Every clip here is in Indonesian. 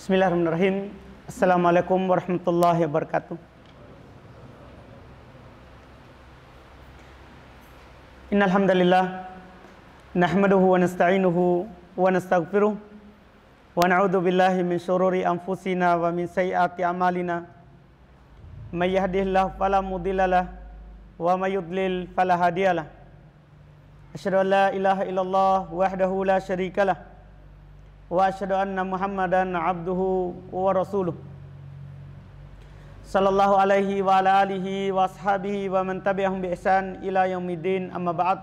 Bismillahirrahmanirrahim. Assalamualaikum warahmatullahi wabarakatuh. Innal hamdalillah nahmaduhu wa nasta'inuhu wa nastaghfiruh wa na'udzu billahi min shururi anfusina wa min sayyiati a'malina. May yahdihillahu fala mudhillalah wa may yudlil fala hadiyalah. Asyhadu an la ilaha illallah wahdahu la syarikalah wa asyhadu anna Muhammadan abduhu wa rasuluh sallallahu alaihi wa ala alihi wa ashabihi wa man tabi'ahum bi ihsan ila yaumiddin, amma ba'd.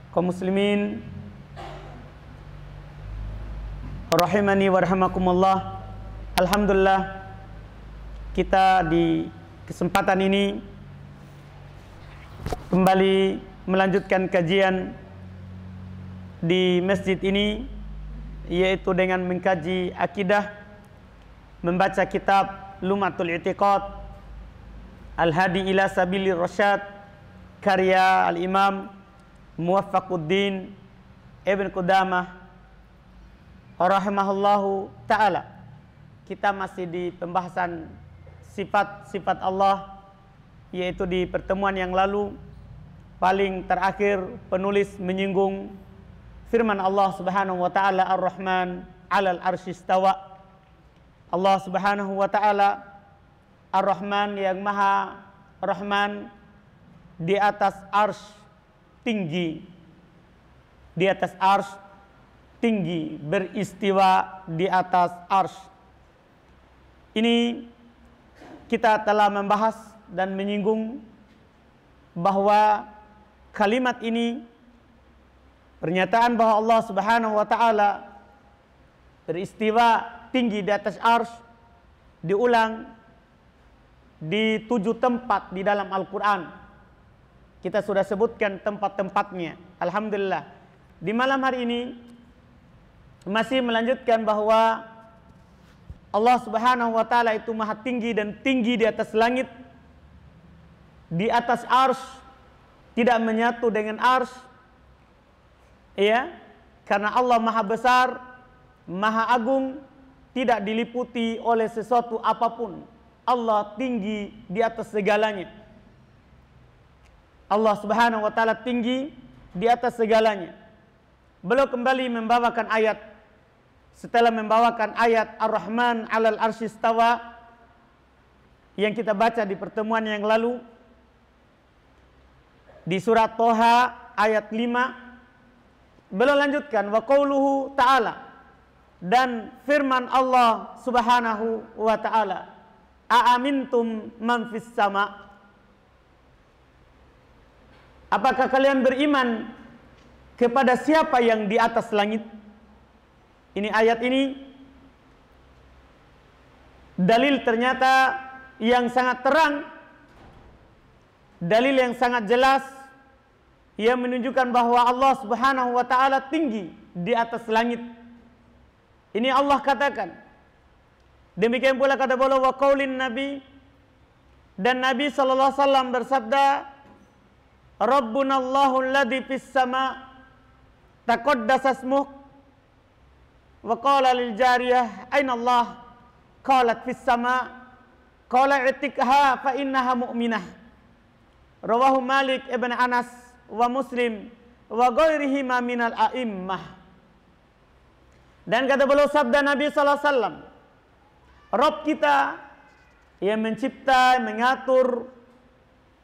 Kaum muslimin rahimani wa rahimakumullah, alhamdulillah kita di kesempatan ini kembali melanjutkan kajian di masjid ini, yaitu dengan mengkaji akidah, membaca kitab Lum'atul I'tiqad Al-Hadi ila Sabilir Rasyad karya Al-Imam Muwaffaquddin Ibn Qudamah rahimahullahu ta'ala. Kita masih di pembahasan sifat-sifat Allah, yaitu di pertemuan yang lalu paling terakhir penulis menyinggung firman Allah Subhanahu wa taala Ar-Rahman 'alal arsy istawa. Allah Subhanahu wa taala Ar-Rahman yang Maha Rahman di atas arsy tinggi, di atas arsy tinggi, beristiwa di atas arsy. Ini kita telah membahas dan menyinggung bahwa kalimat ini, pernyataan bahwa Allah Subhanahu wa taala beristiwa tinggi di atas arsy, diulang di 7 tempat di dalam Al-Quran. Kita sudah sebutkan tempat-tempatnya. Alhamdulillah, di malam hari ini masih melanjutkan bahwa Allah Subhanahu wa taala itu maha tinggi dan tinggi di atas langit, di atas arsy, tidak menyatu dengan arsy, ya, karena Allah maha besar, maha agung, tidak diliputi oleh sesuatu apapun. Allah tinggi di atas segalanya. Allah Subhanahu wa taala tinggi di atas segalanya. Beliau kembali membawakan ayat, setelah membawakan ayat Ar-Rahman 'alal arsy istawa yang kita baca di pertemuan yang lalu di surat Toha ayat 5, beliau lanjutkan wa qauluhu ta'ala, dan firman Allah Subhanahu wa ta'ala, a'amintum man fis sama, apakah kalian beriman kepada siapa yang di atas langit? Ini ayat ini dalil ternyata yang sangat terang, dalil yang sangat jelas yang menunjukkan bahwa Allah Subhanahu wa taala tinggi di atas langit. Ini Allah katakan. Demikian pula kata beliau wa qaulin nabi, dan Nabi sallallahu alaihi wasallam bersabda, Rabbunallahu alladzi fis sama taqaddasa ismuh, wa qala lil jariyah aina Allah, qalat fis sama, qala itikha fa innaha mu'minah. Rawahu Malik ibn Anas wa Muslim wa ghairihima minal a'immah. Dan kata beliau, sabda Nabi sallallahu alaihi wasallam, Rabb kita yang mencipta, mengatur,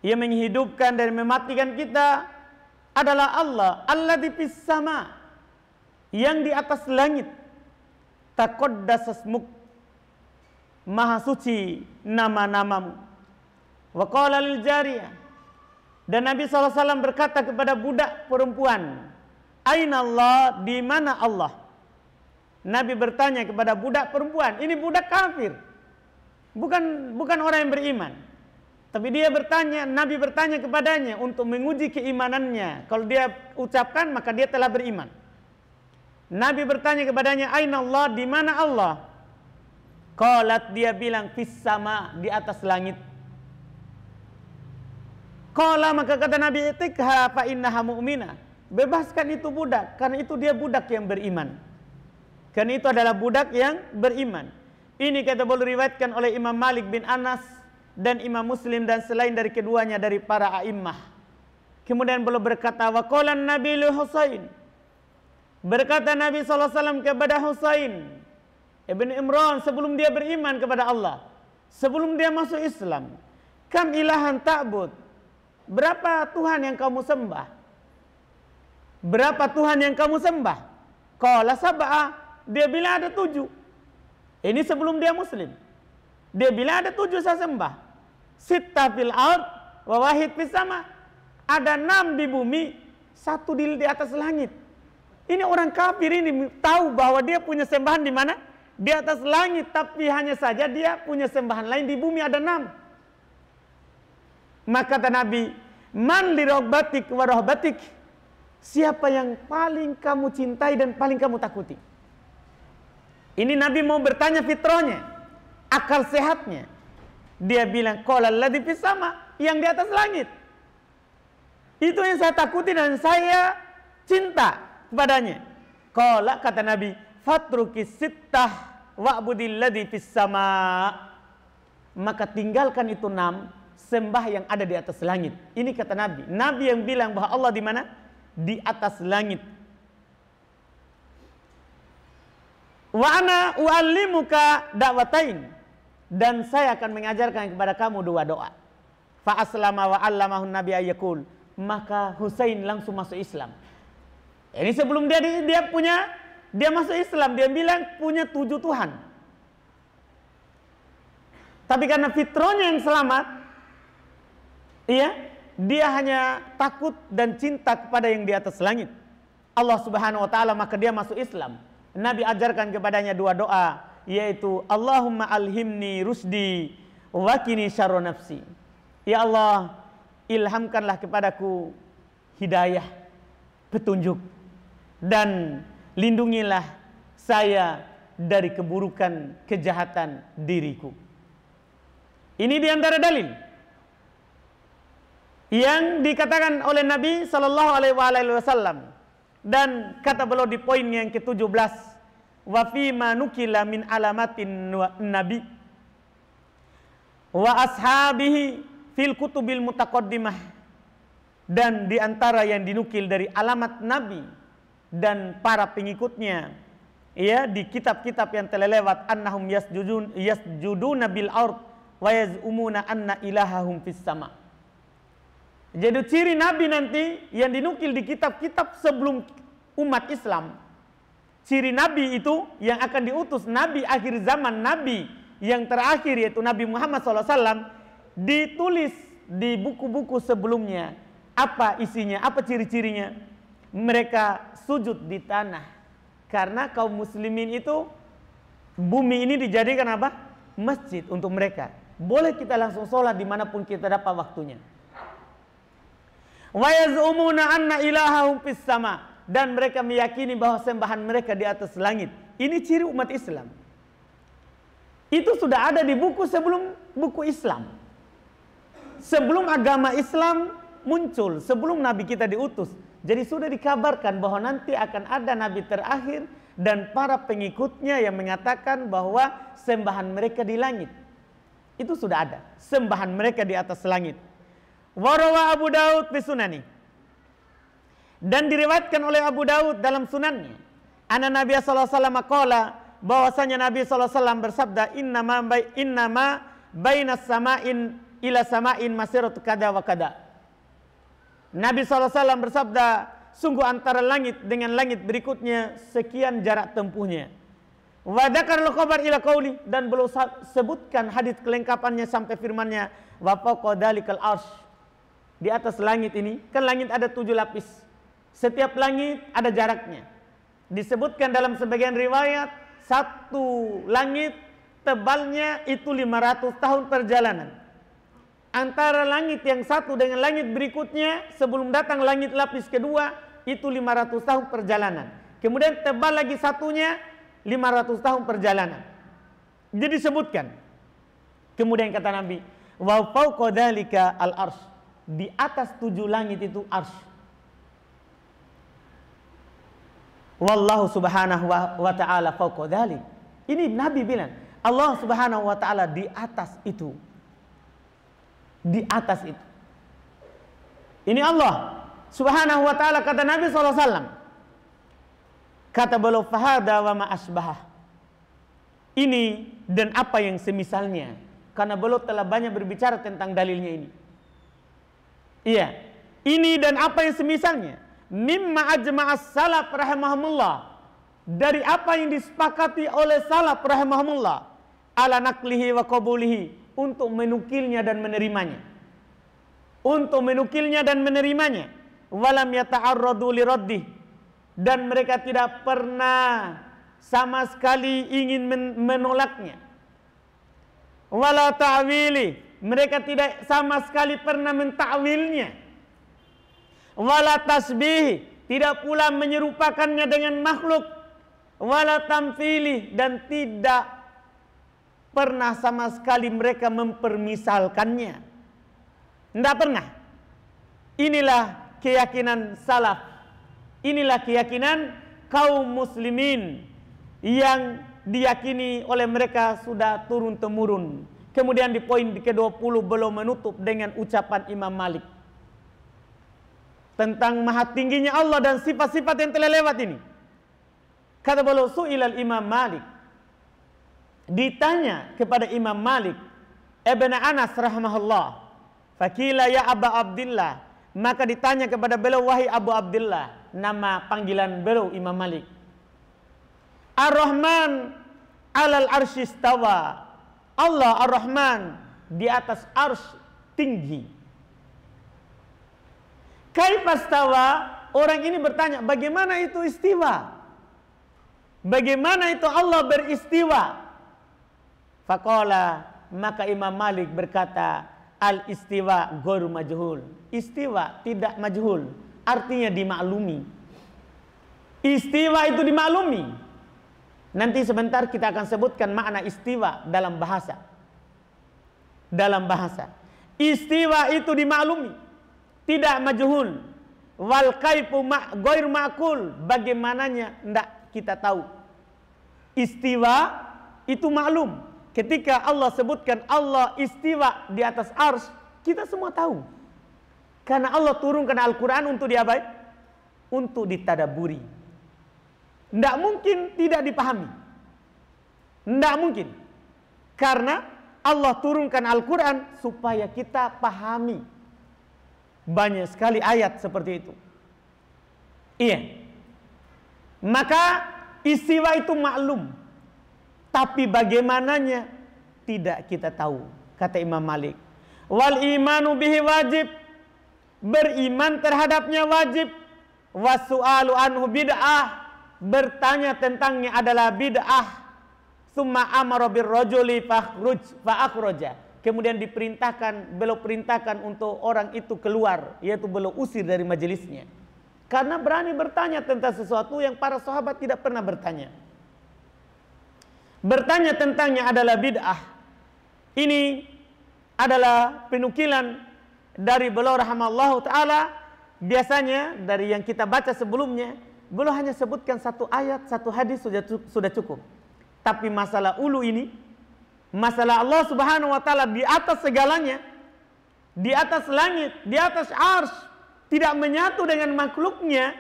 yang menghidupkan dan mematikan kita adalah Allah alladzi fis sama, yang di atas langit, taqaddasas ismuk, maha suci nama-namamu. Wa qala lil jariyah, dan Nabi SAW berkata kepada budak perempuan, aina Allah, di mana Allah? Nabi bertanya kepada budak perempuan, ini budak kafir, bukan orang yang beriman, tapi dia bertanya, Nabi bertanya kepadanya untuk menguji keimanannya. Kalau dia ucapkan maka dia telah beriman. Nabi bertanya kepadanya, aina Allah, di mana Allah? Qalat, dia bilang, fis sama, di atas langit. Qala, maka kata Nabi, itikha fa innaha mu'minah, bebaskan itu budak, karena itu dia budak yang beriman. Karena itu adalah budak yang beriman. Ini kata boleh riwayatkan oleh Imam Malik bin Anas dan Imam Muslim dan selain dari keduanya dari para a'immah. Kemudian beliau berkata, wa qala Nabi li Husain. Berkata Nabi SAW kepada Husain ibn Imran sebelum dia beriman kepada Allah, sebelum dia masuk Islam, kam ilahan ta'bud, berapa Tuhan yang kamu sembah? Berapa Tuhan yang kamu sembah? Qala sab'a, dia bilang ada 7. Ini sebelum dia muslim. Dia bilang ada 7 saya sembah. Sitta fil ard wa wahid fis sama. Ada 6 di bumi, 1 di atas langit. Ini orang kafir ini tahu bahwa dia punya sembahan di mana? Di atas langit, tapi hanya saja dia punya sembahan lain di bumi ada 6. Maka kata Nabi, man li rahbatik wa rahbatik, siapa yang paling kamu cintai dan paling kamu takuti? Ini Nabi mau bertanya fitrahnya, akal sehatnya. Dia bilang, qala alladzi fis sama, yang di atas langit. Itu yang saya takuti dan saya cinta kepadanya. Qala, kata Nabi, fatruki sittah wa'budil ladzi fis sama. Maka tinggalkan itu 6, sembah yang ada di atas langit. Ini kata Nabi. Nabi yang bilang bahwa Allah di mana? Di atas langit. Wa ana uallimuka da'watain, dan saya akan mengajarkan kepada kamu 2 doa. Fa aslama wa 'allamahu Nabi ayyakul, maka Husain langsung masuk Islam. Ini sebelum dia masuk Islam, dia bilang punya 7 Tuhan. Tapi karena fitrahnya yang selamat, dia hanya takut dan cinta kepada yang di atas langit, Allah Subhanahu wa taala, maka dia masuk Islam. Nabi ajarkan kepadanya 2 doa, yaitu Allahumma alhimni rusdi wa qini syarra nafsi. Ya Allah, ilhamkanlah kepadaku hidayah, petunjuk, dan lindungilah saya dari keburukan kejahatan diriku. Ini diantara dalil yang dikatakan oleh Nabi Sallallahu Alaihi Wasallam. Dan kata beliau di poin yang ke-17, wa fima nukila min alamatin nabi wa ashabihi fil kutubil mutaqaddimah, dan diantara yang dinukil dari alamat Nabi dan para pengikutnya di kitab-kitab yang telah lewat, annahum yasjuduna bil ard wa yazumuna anna ilahahum fis sama. Jadi ciri Nabi nanti yang dinukil di kitab-kitab sebelum umat Islam, ciri Nabi itu yang akan diutus Nabi akhir zaman, Nabi yang terakhir yaitu Nabi Muhammad SAW, ditulis di buku-buku sebelumnya. Apa isinya? Apa ciri-cirinya? Mereka sujud di tanah. Karena kaum muslimin itu, bumi ini dijadikan apa? Masjid untuk mereka. Boleh kita langsung sholat dimanapun kita dapat waktunya. Wa yaz'umuna anna ilahahum fis sama, dan mereka meyakini bahwa sembahan mereka di atas langit. Ini ciri umat Islam. Itu sudah ada di buku sebelum buku Islam. Sebelum agama Islam muncul, sebelum Nabi kita diutus. Jadi sudah dikabarkan bahwa nanti akan ada Nabi terakhir dan para pengikutnya yang mengatakan bahwa sembahan mereka di langit. Itu sudah ada, sembahan mereka di atas langit. Warawa Abu Daud fi sunani, dan diriwayatkan oleh Abu Daud dalam sunannya, anna Nabi sallallahu alaihi wasallam qala, bahwasanya Nabi sallallahu alaihi wasallam bersabda, innama bainas sama'in ila sama'in masiratu kada wa kada. Nabi sallallahu alaihi wasallam bersabda, sungguh antara langit dengan langit berikutnya sekian jarak tempuhnya. Wa dzakarul khabar ila qauli, dan beliau sebutkan hadis kelengkapannya sampai firman-Nya, wa faqa dalikal arsy. Di atas langit ini, kan langit ada 7 lapis. Setiap langit ada jaraknya. Disebutkan dalam sebagian riwayat, 1 langit tebalnya itu 500 tahun perjalanan. Antara langit yang 1 dengan langit berikutnya, sebelum datang langit lapis kedua, itu 500 tahun perjalanan. Kemudian tebal lagi satunya, 500 tahun perjalanan. Jadi disebutkan. Kemudian kata Nabi, wa fawqa dzalika al-arsy, di atas 7 langit itu arsy. Wallahu subhanahu wa ta'ala fawqa dzalik. Ini Nabi bilang, Allah subhanahu wa ta'ala di atas itu. Di atas itu. Ini Allah subhanahu wa ta'ala, kata Nabi SAW. Kata beliau, fahada wa ma asbahah. Ini dan apa yang semisalnya. Karena beliau telah banyak berbicara tentang dalilnya ini. Iya. Ini dan apa yang semisalnya. Mimma ajma'as salaf rahimahumullah. Dari apa yang disepakati oleh salaf rahimahumullah. Ala naklihi wa qabulihi. Untuk menukilnya dan menerimanya. Untuk menukilnya dan menerimanya. Walam yata'arradu liraddih. Dan mereka tidak pernah sama sekali ingin menolaknya. Wala ta'wili. Mereka tidak sama sekali pernah mentakwilnya. Wala tasbih, tidak pula menyerupakannya dengan makhluk. Wala tamthili, dan tidak pernah sama sekali mereka mempermisalkannya. Tidak pernah. Inilah keyakinan salaf. Inilah keyakinan kaum muslimin yang diyakini oleh mereka sudah turun-temurun. Kemudian di poin ke-20 belum menutup dengan ucapan Imam Malik tentang maha tingginya Allah dan sifat-sifat yang telah lewat ini. Kata beliau, su'ilal Imam Malik. Ditanya kepada Imam Malik Ibn Anas rahimahullah. Fakila ya Aba Abdillah. Maka ditanya kepada beliau, wahai Abu Abdillah. Nama panggilan beliau Imam Malik. Ar-Rahman alal arsy istawa. Allah Ar-Rahman di atas arsy tinggi. Kaifastawa, orang ini bertanya, bagaimana itu istiwa? Bagaimana itu Allah beristiwa? Faqala, maka Imam Malik berkata, al-istiwa ghairu majhul. Istiwa tidak majhul, artinya dimaklumi. Istiwa itu dimaklumi. Nanti sebentar kita akan sebutkan makna istiwa dalam bahasa. Dalam bahasa. Istiwa itu dimaklumi. Tidak majhul. Wal kaifu ghair ma'qul. Bagaimananya tidak kita tahu. Istiwa itu maklum. Ketika Allah sebutkan Allah istiwa di atas arsy, kita semua tahu. Karena Allah turunkan Al-Quran untuk diabai? Untuk ditadaburi. Tidak mungkin tidak dipahami. Tidak mungkin. Karena Allah turunkan Al-Quran supaya kita pahami. Banyak sekali ayat seperti itu. Iya. Maka istiwa itu maklum. Tapi bagaimananya tidak kita tahu. Kata Imam Malik. Wal imanu bihi wajib. Beriman terhadapnya wajib. Wasu'alu anhu bid'ah. Bertanya tentangnya adalah bid'ah. Summa amara birrajuli fa'akhraja. Kemudian diperintahkan, beliau perintahkan untuk orang itu keluar, yaitu beliau usir dari majelisnya. Karena berani bertanya tentang sesuatu yang para sahabat tidak pernah bertanya. Bertanya tentangnya adalah bid'ah. Ini adalah penukilan dari beliau rahimallahu ta'ala. Biasanya dari yang kita baca sebelumnya, beliau hanya sebutkan satu ayat, satu hadis sudah cukup. Tapi masalah ulu ini, masalah Allah subhanahu wa ta'ala di atas segalanya, di atas langit, di atas arsy, tidak menyatu dengan makhluknya,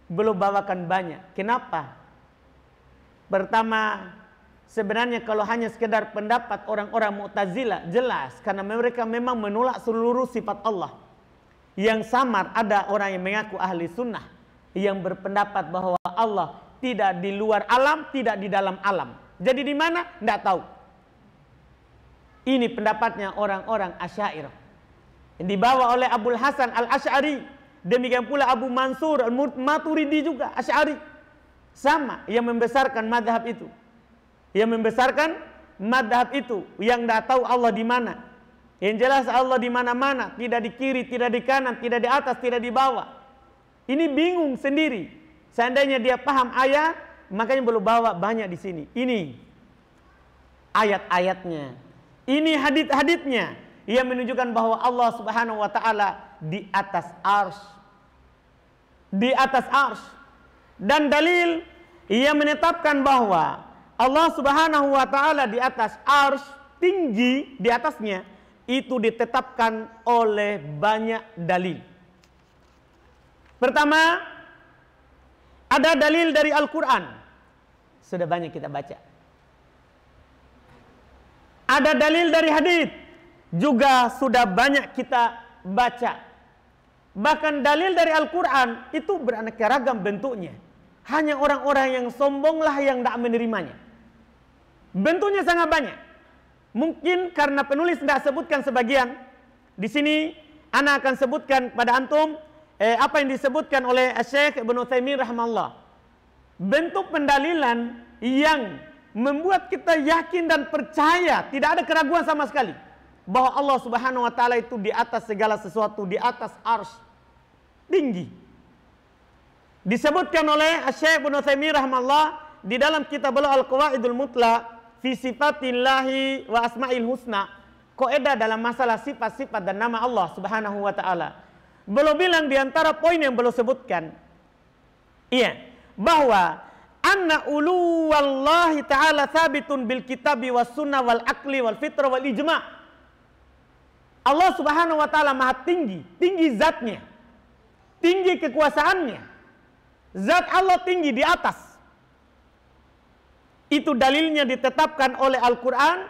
beliau bawakan banyak. Kenapa? Pertama, sebenarnya kalau hanya sekedar pendapat orang-orang Mu'tazilah, jelas. Karena mereka memang menolak seluruh sifat Allah. Yang samar, ada orang yang mengaku ahli sunnah, yang berpendapat bahwa Allah tidak di luar alam, tidak di dalam alam. Jadi di mana? Tidak tahu. Ini pendapatnya orang-orang Asy'ariyah. Yang dibawa oleh Abul Hasan Al-Asy'ari. Demikian pula Abu Mansur Al-Maturidi juga Asy'ari. Sama, yang membesarkan madhab itu. Yang membesarkan madhab itu. Yang tidak tahu Allah di mana. Yang jelas Allah di mana-mana. Tidak di kiri, tidak di kanan, tidak di atas, tidak di bawah. Ini bingung sendiri. Seandainya dia paham ayat, makanya belum bawa banyak di sini. Ini ayat-ayatnya. Ini hadits-haditsnya yang menunjukkan bahwa Allah Subhanahu wa taala di atas arsy. Di atas arsy. Dan dalil yang menetapkan bahwa Allah Subhanahu wa taala di atas arsy, tinggi di atasnya, itu ditetapkan oleh banyak dalil. Pertama, ada dalil dari Al-Quran. Sudah banyak kita baca. Ada dalil dari hadits, juga sudah banyak kita baca. Bahkan dalil dari Al-Quran itu beraneka ragam bentuknya. Hanya orang-orang yang sombonglah yang tidak menerimanya. Bentuknya sangat banyak. Mungkin karena penulis tidak sebutkan sebagian. Di sini ana akan sebutkan pada antum apa yang disebutkan oleh Syekh Ibnu Utsaimin rahimahullah. Bentuk pendalilan yang membuat kita yakin dan percaya, tidak ada keraguan sama sekali, bahwa Allah Subhanahu wa taala itu di atas segala sesuatu, di atas arsy, tinggi. Disebutkan oleh Syekh Ibnu Utsaimin rahimahullah di dalam kitab Al-Qawaidul Mutlaq fi sifatillahi wa asma'il husna, kaidah dalam masalah sifat-sifat dan nama Allah Subhanahu wa taala. Beliau bilang di antara poin yang beliau sebutkan, bahwa anna uluwallahi ta'ala thabitun bil kitabi was sunnah wal aqli wal fitrah wal ijma'. Allah Subhanahu wa taala maha tinggi, tinggi zatnya, tinggi kekuasaannya. Zat Allah tinggi di atas. Itu dalilnya ditetapkan oleh Al-Quran,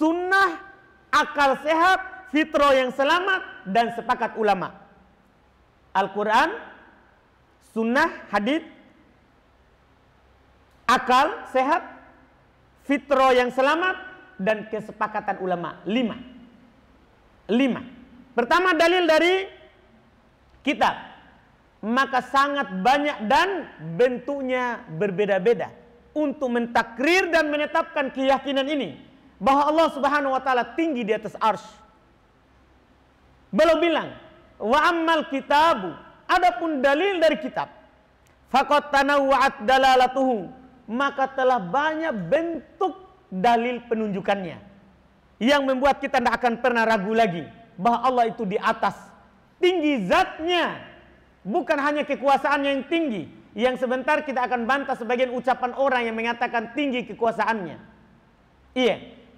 sunnah, akal sehat, fitrah yang selamat, dan sepakat ulama. Al-Quran, sunnah, hadits, akal sehat, fitrah yang selamat, dan kesepakatan ulama. 5. Pertama, dalil dari kitab. Maka sangat banyak dan bentuknya berbeda-beda untuk mentakrir dan menetapkan keyakinan ini bahwa Allah Subhanahu wa taala tinggi di atas arsy. Beliau bilang, wa ammal kitabu, adapun dalil dari kitab, faqad tanawwa'at dalalatuhu, maka telah banyak bentuk dalil penunjukannya yang membuat kita tidak akan pernah ragu lagi bahwa Allah itu di atas, tinggi zatnya. Bukan hanya kekuasaannya yang tinggi, yang sebentar kita akan bantah sebagian ucapan orang yang mengatakan tinggi kekuasaannya.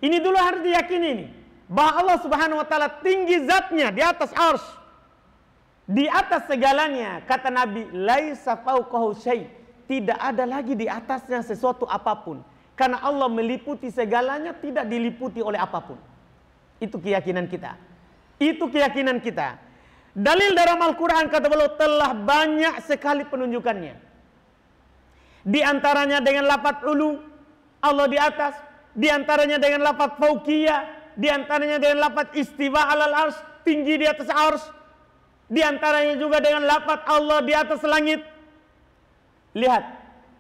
Ini dulu harus diyakini ini, bahwa Allah Subhanahu wa taala tinggi zatnya di atas arsy, di atas segalanya. Kata Nabi, laisa fauqahu syai', tidak ada lagi di atasnya sesuatu apapun. Karena Allah meliputi segalanya, tidak diliputi oleh apapun. Itu keyakinan kita. Itu keyakinan kita. Dalil dalam Al-Quran, kata beliau, telah banyak sekali penunjukannya. Di antaranya dengan lafaz ulu, Allah di atas. Di antaranya dengan lafaz fauqiyah. Di antaranya dengan lafaz istiwa alal arsy, tinggi di atas arsy. Di antaranya juga dengan lafaz Allah di atas langit. Lihat,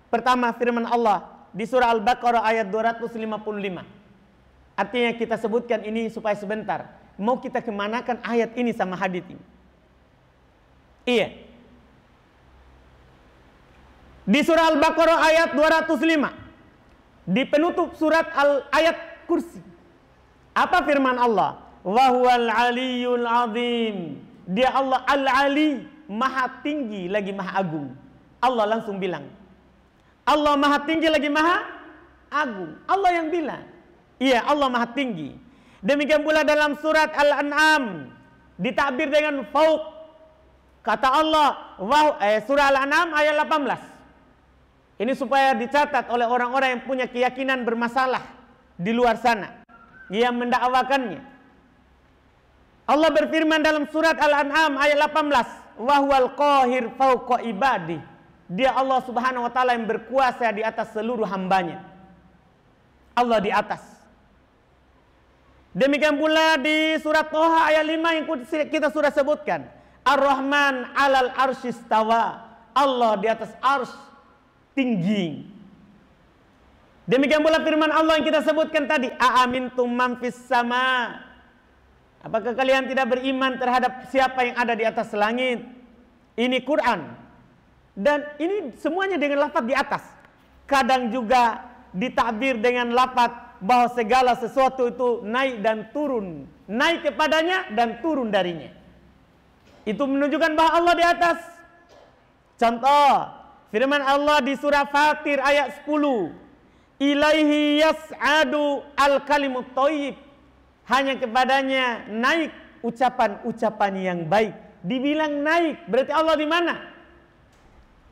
pertama firman Allah di surah Al-Baqarah ayat 255. Artinya kita sebutkan ini supaya sebentar. Mau kita kemanakan ayat ini sama hadits ini? Di surah Al-Baqarah ayat 205, di penutup surat ayat kursi, apa firman Allah? Wa huwal aliyyul azim. Dia Allah al-ali, maha tinggi lagi maha agung. Allah langsung bilang, Allah maha tinggi lagi maha agung. Allah yang bilang, Allah maha tinggi. Demikian pula dalam surat Al-An'am ditakbir dengan fauq. Kata Allah, surah Al-An'am ayat 18. Ini supaya dicatat oleh orang-orang yang punya keyakinan bermasalah di luar sana, yang mendakwakannya. Allah berfirman dalam surat Al-An'am ayat 18, wa huwal qahir fauqa ibadi. Dia Allah Subhanahu wa taala yang berkuasa di atas seluruh hambanya. Allah di atas. Demikian pula di surat Thaha ayat 5 yang kita sudah sebutkan. Ar-Rahman alal arsyistawa. Allah di atas arsy tinggi. Demikian pula firman Allah yang kita sebutkan tadi, a'amintum man fis sama. Apakah kalian tidak beriman terhadap siapa yang ada di atas langit? Ini Quran. Dan ini semuanya dengan lafaz di atas. Kadang juga ditakbir dengan lafaz bahwa segala sesuatu itu naik dan turun. Naik kepadanya dan turun darinya. Itu menunjukkan bahwa Allah di atas. Contoh, Firman Allah di surah Fatir ayat 10. Ilaihi yas'adu al-kalimut thayyib. Hanya kepadanya naik ucapan-ucapan yang baik. Dibilang naik, berarti Allah di mana?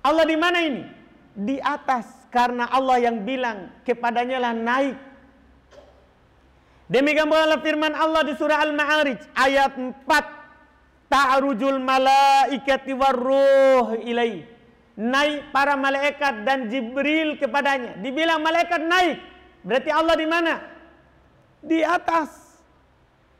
Allah di mana ini? Di atas, karena Allah yang bilang kepadanya lah naik. Demikian pula firman Allah di surah Al-Ma'arij ayat 4. Ta'rujul malaikati warruh ilaihi. Naik para malaikat dan Jibril kepadanya. Dibilang malaikat naik, berarti Allah di mana? Di atas.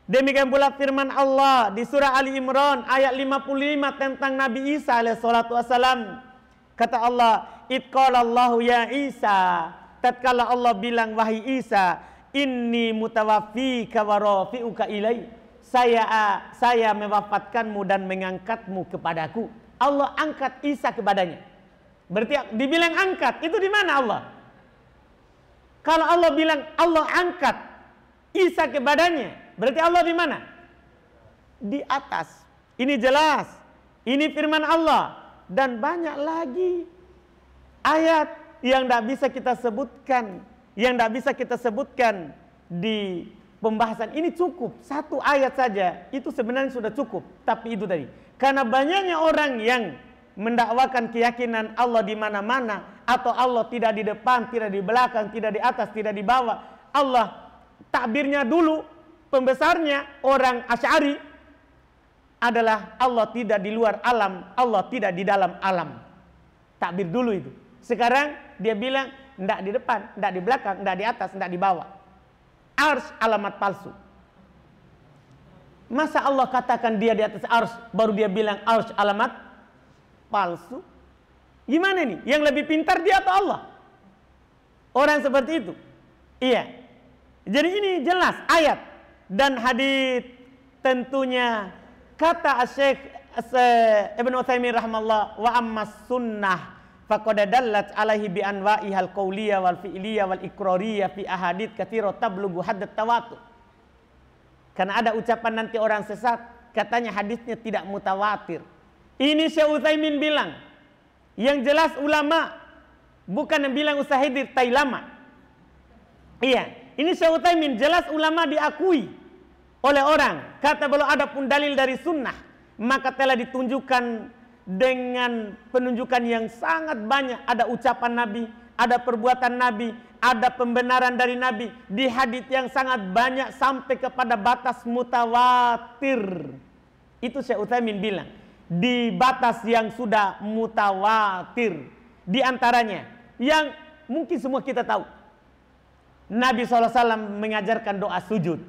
Demikian pula firman Allah di surah Ali Imran ayat 55 tentang Nabi Isa alaihissalatu wassalam. Kata Allah, "Idqalallahu ya Isa." Tatkala Allah bilang, wahai Isa, "Inni mutawaffika wa rafi'uka ilai." Saya mewafatkanmu dan mengangkatmu kepadaku. Allah angkat Isa kepadanya. Berarti dibilang angkat, itu di mana Allah? Kalau Allah bilang Allah angkat Isa kepadanya, berarti Allah di mana? Di atas. Ini jelas. Ini firman Allah. Dan banyak lagi ayat yang tidak bisa kita sebutkan. Yang tidak bisa kita sebutkan di pembahasan ini. Cukup satu ayat saja, itu sebenarnya sudah cukup. Tapi itu tadi, karena banyaknya orang yang mendakwakan keyakinan Allah di mana-mana, atau Allah tidak di depan, tidak di belakang, tidak di atas, tidak di bawah. Allah takbirnya dulu, pembesarnya orang Asy'ari adalah Allah tidak di luar alam, Allah tidak di dalam alam. Takbir dulu itu. Sekarang dia bilang tidak di depan, tidak di belakang, tidak di atas, tidak di bawah. Arsy alamat palsu. Masa Allah katakan dia di atas arsy, baru dia bilang arsy alamat palsu? Gimana nih? Yang lebih pintar dia atau Allah? Orang seperti itu. Iya. Jadi ini jelas ayat dan hadits. Tentunya kata Syekh Ibnu Utsaimin rahimahullah, wa ammas sunnah faqad dallat alaihi bi anwa'ihal qauliyah wal fi'liyah wal iqrariyah fi ahadits katsirah tablughu hadd tawatur. Karena ada ucapan nanti orang sesat, katanya hadisnya tidak mutawatir. Ini Syekh Utsaimin bilang, yang jelas ulama, bukan yang bilang Ustaz Hidir tai lama. Iya, ini Syekh Utsaimin jelas ulama diakui oleh orang. Kata beliau, adapun dalil dari sunnah, maka telah ditunjukkan dengan penunjukan yang sangat banyak. Ada ucapan Nabi, ada perbuatan Nabi, ada pembenaran dari Nabi di hadits yang sangat banyak sampai kepada batas mutawatir. Itu Syekh Utsaimin bilang, di batas yang sudah mutawatir. Di antaranya yang mungkin semua kita tahu, Nabi SAW mengajarkan doa sujud.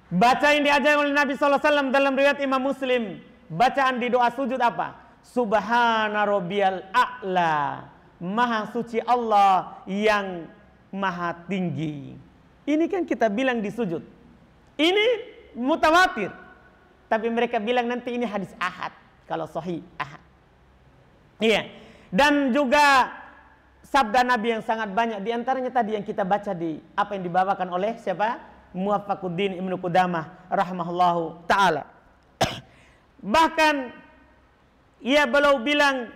Baca yang diajarkan oleh Nabi SAW dalam riwayat Imam Muslim. Bacaan di doa sujud apa? Subhana rabbiyal a'la. Maha suci Allah yang maha tinggi. Ini kan kita bilang di sujud. Ini mutawatir. Tapi mereka bilang nanti ini hadis ahad. Kalau sahih ahad. Iya. Dan juga sabda Nabi yang sangat banyak. Di antaranya tadi yang kita baca di apa yang dibawakan oleh siapa? Muwaffaquddin Ibnu Qudamah rahimahullahu ta'ala. Bahkan ia beliau bilang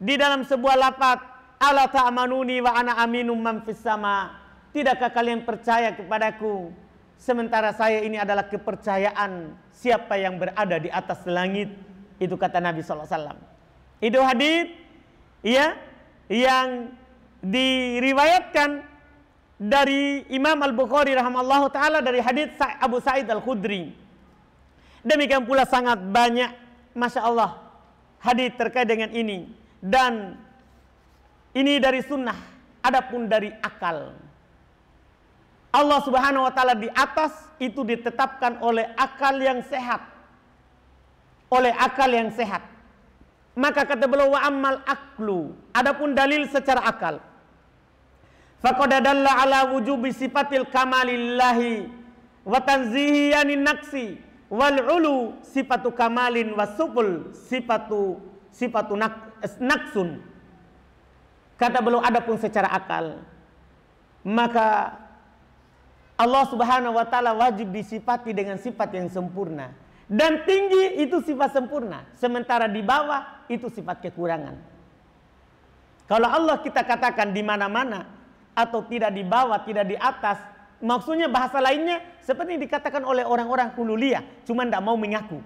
di dalam sebuah lafaz, ala ta'manuni wa ana aminum man fis sama. Tidakkah kalian percaya kepadaku sementara saya ini adalah kepercayaan siapa yang berada di atas langit. Itu kata Nabi SAW. Itu hadits ya, yang diriwayatkan dari Imam Al-Bukhari rahimahullahu ta'ala dari hadits Abu Sa'id Al-Khudri. Demikian pula sangat banyak, Masya Allah, hadits terkait dengan ini. Dan ini dari sunnah, adapun dari akal. Allah Subhanahu wa ta'ala di atas itu ditetapkan oleh akal yang sehat. Oleh akal yang sehat. Maka kata beliau, wa ammal aklu, adapun dalil secara akal. Faqad dalla ala wujubi sifatil kamalillahi wa tanzihi anin naqsi wal ulu sifatu kamalin wasuful sifatu naqsun. Kata beliau, adapun secara akal, maka Allah Subhanahu wa ta'ala wajib disifati dengan sifat yang sempurna. Dan tinggi itu sifat sempurna, sementara di bawah itu sifat kekurangan. Kalau Allah kita katakan di mana-mana atau tidak di bawah, tidak di atas, maksudnya bahasa lainnya seperti yang dikatakan oleh orang-orang hululiyah, cuma tidak mau mengaku.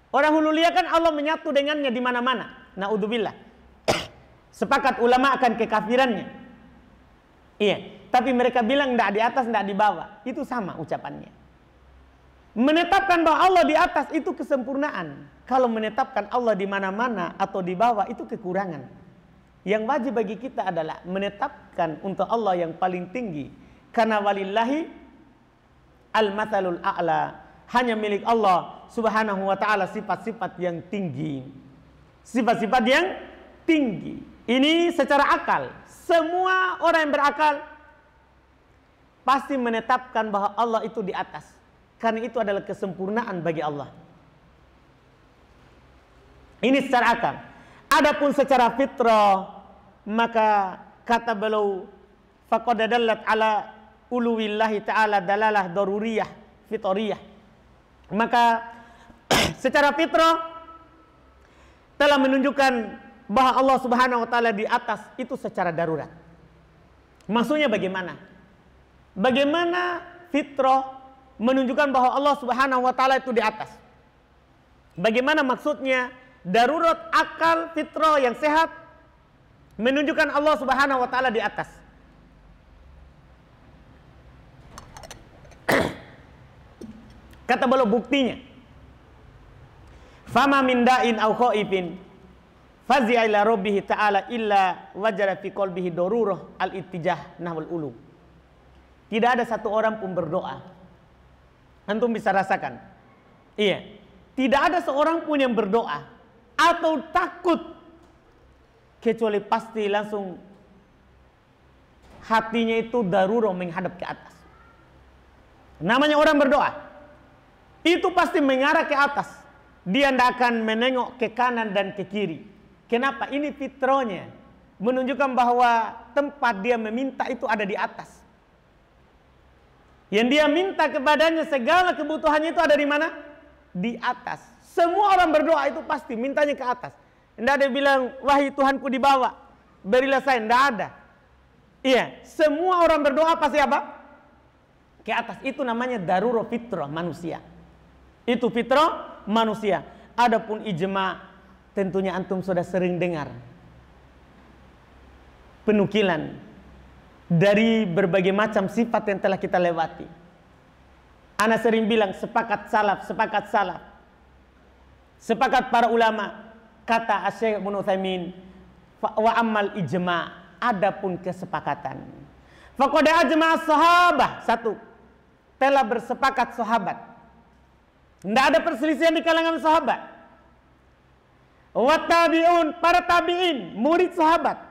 Orang hululiyah kan Allah menyatu dengannya di mana-mana. Naudzubillah. Sepakat ulama akan kekafirannya. Iya, tapi mereka bilang tidak di atas, tidak di bawah. Itu sama ucapannya. Menetapkan bahwa Allah di atas itu kesempurnaan. Kalau menetapkan Allah di mana-mana atau di bawah itu kekurangan. Yang wajib bagi kita adalah menetapkan untuk Allah yang paling tinggi. Karena walillahi al-mathalul a'la. Hanya milik Allah subhanahu wa ta'ala sifat-sifat yang tinggi. Sifat-sifat yang tinggi. Ini secara akal. Semua orang yang berakal pasti menetapkan bahwa Allah itu di atas. Karena itu adalah kesempurnaan bagi Allah. Ini secara akal. Adapun secara fitrah, maka kata beliau faqad dallat ala uluwillahi ta'ala dalalah daruriyah fitriyah. Maka secara fitrah telah menunjukkan bahwa Allah Subhanahu wa taala di atas itu secara darurat. Maksudnya bagaimana? Bagaimana fitrah menunjukkan bahwa Allah Subhanahu wa taala itu di atas? Bagaimana maksudnya? Darurat akal fitrah yang sehat menunjukkan Allah Subhanahu wa taala di atas. Kata beliau buktinya. Fama min da'in aw khaifin fazi'a ila rabbih ta'ala illa wajara fi qalbihi darurah al-ittijah nahwal ulu. Tidak ada satu orang pun berdoa. Antum bisa rasakan. Iya. Tidak ada seorang pun yang berdoa atau takut kecuali pasti langsung hatinya itu darurah menghadap ke atas. Namanya orang berdoa itu pasti mengarah ke atas. Dia tidak akan menengok ke kanan dan ke kiri. Kenapa? Ini fitrahnya menunjukkan bahwa tempat dia meminta itu ada di atas. Yang dia minta kepadanya segala kebutuhannya itu ada di mana? Di atas. Semua orang berdoa itu pasti mintanya ke atas. Tidak ada yang bilang, wahai Tuhanku di bawah, berilah saya. Tidak ada. Iya, semua orang berdoa pasti apa? Ke atas. Itu namanya darurah fitrah manusia. Itu fitrah manusia. Adapun ijma, tentunya antum sudah sering dengar penukilan dari berbagai macam sifat yang telah kita lewati. Ana sering bilang sepakat salaf, sepakat salaf. Sepakat para ulama. Kata Syekh Ibnu Utsaimin, wa ammal ijma, adapun kesepakatan. Faqad ajma as-sahabah, satu, telah bersepakat sahabat. Tidak ada perselisihan di kalangan sahabat. Wa tabi'un, para tabi'in, murid sahabat.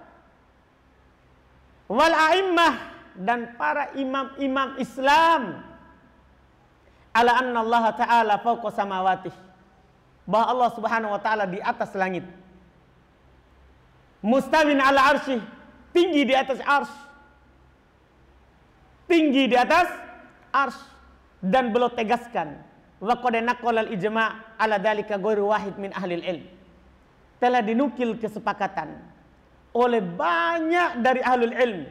Wal a'immah, dan para imam-imam Islam. Ala anna Allah ta'ala fawqa samawatih, bahwa Allah Subhanahu wa taala di atas langit. Mustawin ala arsyih, tinggi di atas arsy. Tinggi di atas arsy. Dan beliau tegaskan, wa qad naqala al-ijma' ala dzalika ghairu wahid min ahli ilm. Telah dinukil kesepakatan oleh banyak dari ahlul ilm.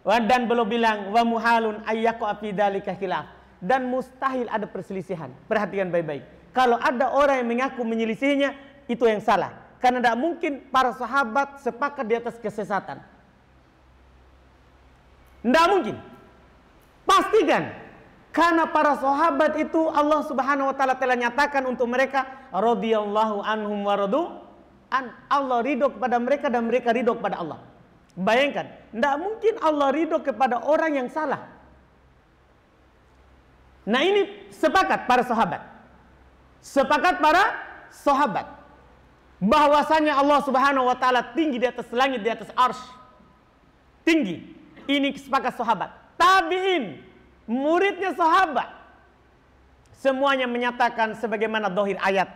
Dan beliau bilang wa muhalun ayyaqa fi dzalika khilaf, dan mustahil ada perselisihan. Perhatikan baik-baik. Kalau ada orang yang mengaku menyelisihinya, itu yang salah. Karena tidak mungkin para sahabat sepakat di atas kesesatan. Tidak mungkin. Pastikan. Karena para sahabat itu Allah Subhanahu wa taala telah nyatakan untuk mereka radhiyallahu anhum wa radu an. Allah ridho kepada mereka dan mereka ridho kepada Allah. Bayangkan, tidak mungkin Allah ridho kepada orang yang salah. Nah, ini sepakat para sahabat. Sepakat para sahabat bahwasanya Allah Subhanahu wa taala tinggi di atas langit, di atas arsy. Tinggi. Ini sepakat sahabat. Tabi'in, muridnya sahabat, semuanya menyatakan sebagaimana zahir ayat,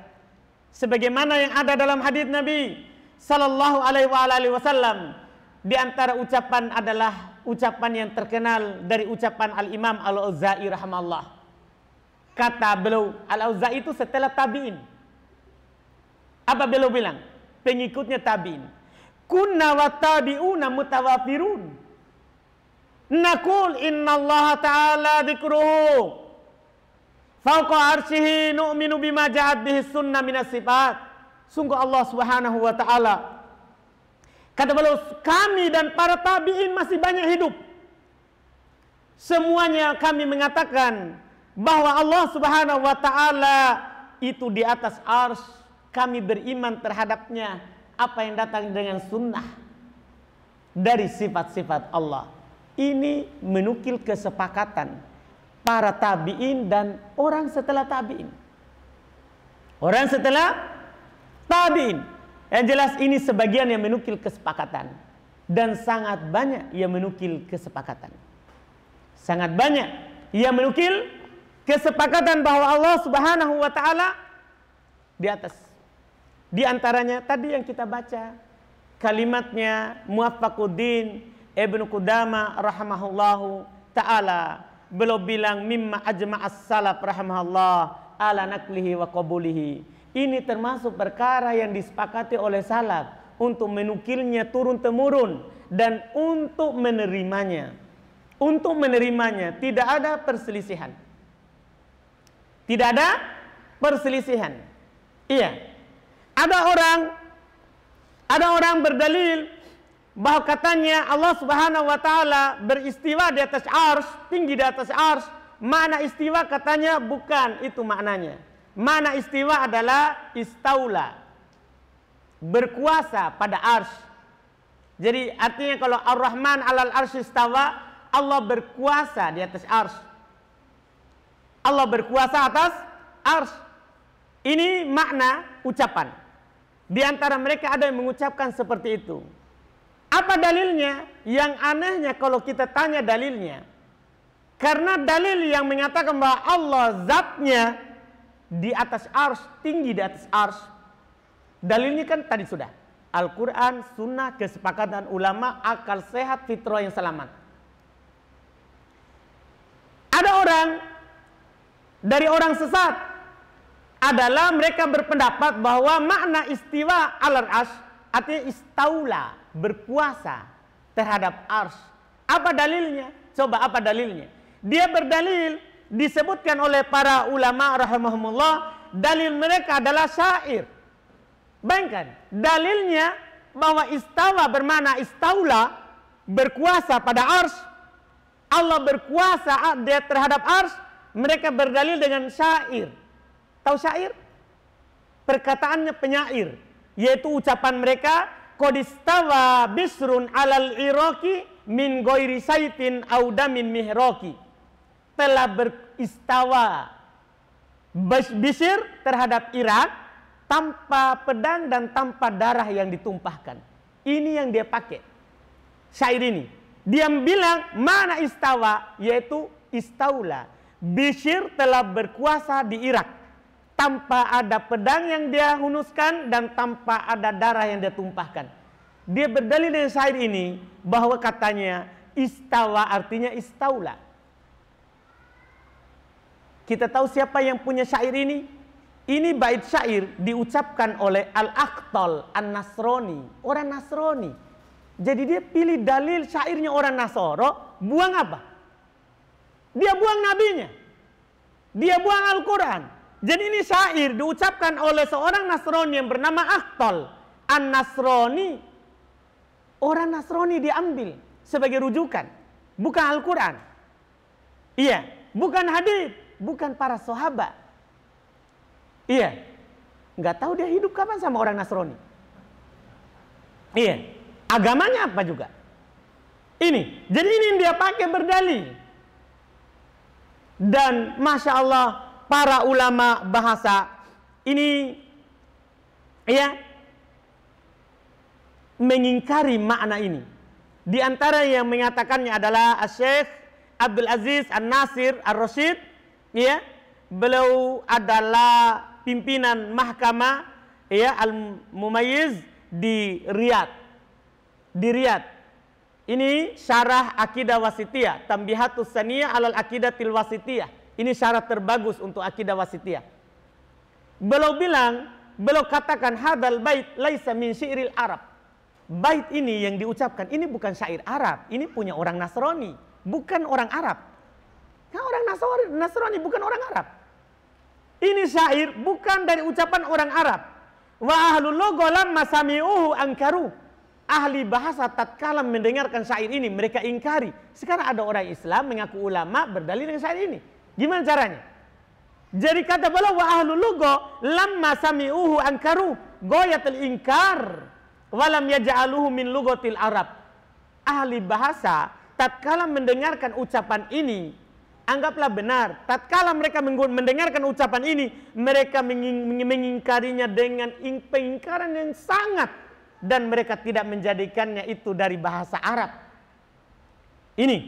sebagaimana yang ada dalam hadis Nabi sallallahu alaihi wasallam. Di antara ucapan adalah ucapan yang terkenal dari ucapan Al-Imam Al-Auza'i rahimahullah. Kata beliau, Al-Auza'i itu setelah tabi'in. Apa beliau bilang? Pengikutnya tabi'in. kunna wattabi'una mutawafirun. Naqul innallaha ta'ala dzikruhu fauqa arsyihi nu'minu bima ja'at bihi sunnah minas sifat. Sungguh Allah Subhanahu wa taala, kata beliau, kami dan para tabi'in masih banyak hidup. Semuanya kami mengatakan bahwa Allah Subhanahu wa taala itu di atas arsy. Kami beriman terhadapnya apa yang datang dengan sunnah dari sifat-sifat Allah. Ini menukil kesepakatan para tabi'in dan orang setelah tabi'in. Orang setelah tabi'in. Yang jelas ini sebagian yang menukil kesepakatan. Dan sangat banyak yang menukil kesepakatan. Sangat banyak yang menukil kesepakatan bahwa Allah Subhanahu wa taala di atas. Di antaranya tadi yang kita baca kalimatnya Muwaffaquddin Ibnu Qudamah rahimahullahu taala. Beliau bilang mimma ajma'as salaf rahimahullah ala naklihi wa qabulihi. Ini termasuk perkara yang disepakati oleh salaf untuk menukilnya turun temurun dan untuk menerimanya. Untuk menerimanya tidak ada perselisihan. Tidak ada perselisihan. Iya. Ada orang berdalil bahwa katanya Allah Subhanahu wa taala beristiwa di atas arsy, tinggi di atas arsy. Makna istiwa katanya bukan itu maknanya. Makna istiwa adalah istaula, berkuasa pada arsy. Jadi artinya kalau Ar-Rahman 'alal arsy istawa, Allah berkuasa di atas arsy. Allah berkuasa atas arsy. Ini makna ucapan. Di antara mereka ada yang mengucapkan seperti itu. Apa dalilnya? Yang anehnya kalau kita tanya dalilnya. Karena dalil yang mengatakan bahwa Allah zatnya di atas arsy, tinggi di atas arsy. Dalilnya kan tadi sudah. Al-Quran, sunnah, kesepakatan ulama, akal sehat, fitrah yang selamat. Ada orang dari orang sesat adalah mereka berpendapat bahwa makna istiwa alal arsy artinya istaula, berkuasa terhadap arsy. Apa dalilnya? Coba apa dalilnya? Dia berdalil, disebutkan oleh para ulama rahimahumullah, dalil mereka adalah syair. Bayangkan, dalilnya bahwa istawa bermakna istaula, berkuasa pada arsy. Allah berkuasa dia terhadap arsy. Mereka berdalil dengan syair. Tahu syair? Perkataannya penyair, yaitu ucapan mereka qodistawa bisrun alal iraqi min ghairi saitin au damin mihraqi. Telah beristawa Bishr terhadap Irak tanpa pedang dan tanpa darah yang ditumpahkan. Ini yang dia pakai syair ini. Dia bilang mana istawa, yaitu istaula. Bishr telah berkuasa di Irak tanpa ada pedang yang dia hunuskan dan tanpa ada darah yang dia tumpahkan. Dia berdalil dengan syair ini bahwa katanya istawa artinya istaula. Kita tahu siapa yang punya syair ini? Ini bait syair diucapkan oleh Al-Aqtal An-Nasrani, orang Nasrani. Jadi dia pilih dalil syairnya orang Nasoro, buang apa? Dia buang nabinya. Dia buang Al-Quran. Jadi ini syair diucapkan oleh seorang Nasrani yang bernama Aqtal An-Nasrani. Orang Nasrani diambil sebagai rujukan, bukan Al-Quran. Iya, bukan hadits, bukan para sahabat. Iya, nggak tahu dia hidup kapan sama orang Nasrani. Iya, agamanya apa juga. Ini, jadi ini yang dia pakai berdalil. Dan Masya Allah, para ulama bahasa ini ya mengingkari makna ini. Di antara yang mengatakannya adalah Syekh Abdul Aziz An-Nasir Ar-Rasyid, ya. Beliau adalah pimpinan mahkamah ya Al-Mumayyiz di Riyadh. Di Riyadh. Ini syarah Aqidah Wasitiyah, Tambihatus Saniyah 'alal Aqidatil Wasitiyah. Ini syarat terbagus untuk Aqidah Wasitiyah. Beliau bilang, beliau katakan hadal bait laisa min syi'ril Arab. bait ini yang diucapkan ini bukan syair Arab, ini punya orang Nasrani, bukan orang Arab. Nah, orang Nasrani bukan orang Arab. Ini syair bukan dari ucapan orang Arab. Wa ahlul lugha lamma sami'uhu angkaru. Ahli bahasa tatkala mendengarkan syair ini mereka ingkari. Sekarang ada orang Islam mengaku ulama berdalil dengan syair ini. Gimana caranya? Jadi kata beliau wa ahlul lugha lamma sami'uhu angkaru ghayatul inkar wa lam yaj'aluhu min lughatil Arab. Ahli bahasa tatkala mendengarkan ucapan ini, anggaplah benar. Tatkala mereka mendengarkan ucapan ini, mereka mengingkarinya dengan pengingkaran yang sangat, dan mereka tidak menjadikannya itu dari bahasa Arab. Ini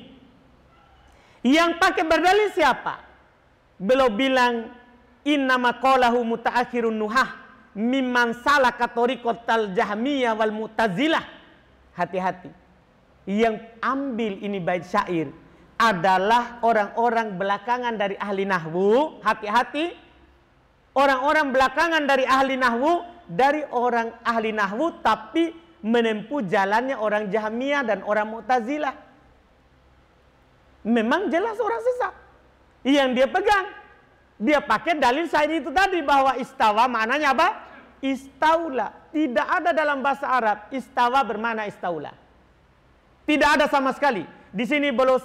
yang pakai berdalil siapa? Beliau bilang innama qalahu mutaakhirun nuhah mimman salaka tariqatal jahmiyah wal mu'tazilah. Hati-hati. Yang ambil ini bait syair adalah orang-orang belakangan dari ahli nahwu. Hati-hati. Orang-orang belakangan dari ahli nahwu, dari orang ahli nahwu tapi menempuh jalannya orang Jahmiyah dan orang Mu'tazilah. Memang jelas orang sesat. Yang dia pegang, dia pakai dalil syair itu tadi bahwa istawa maknanya apa? Istaula. Tidak ada dalam bahasa Arab istawa bermakna istaula. Tidak ada sama sekali. Di sini beliau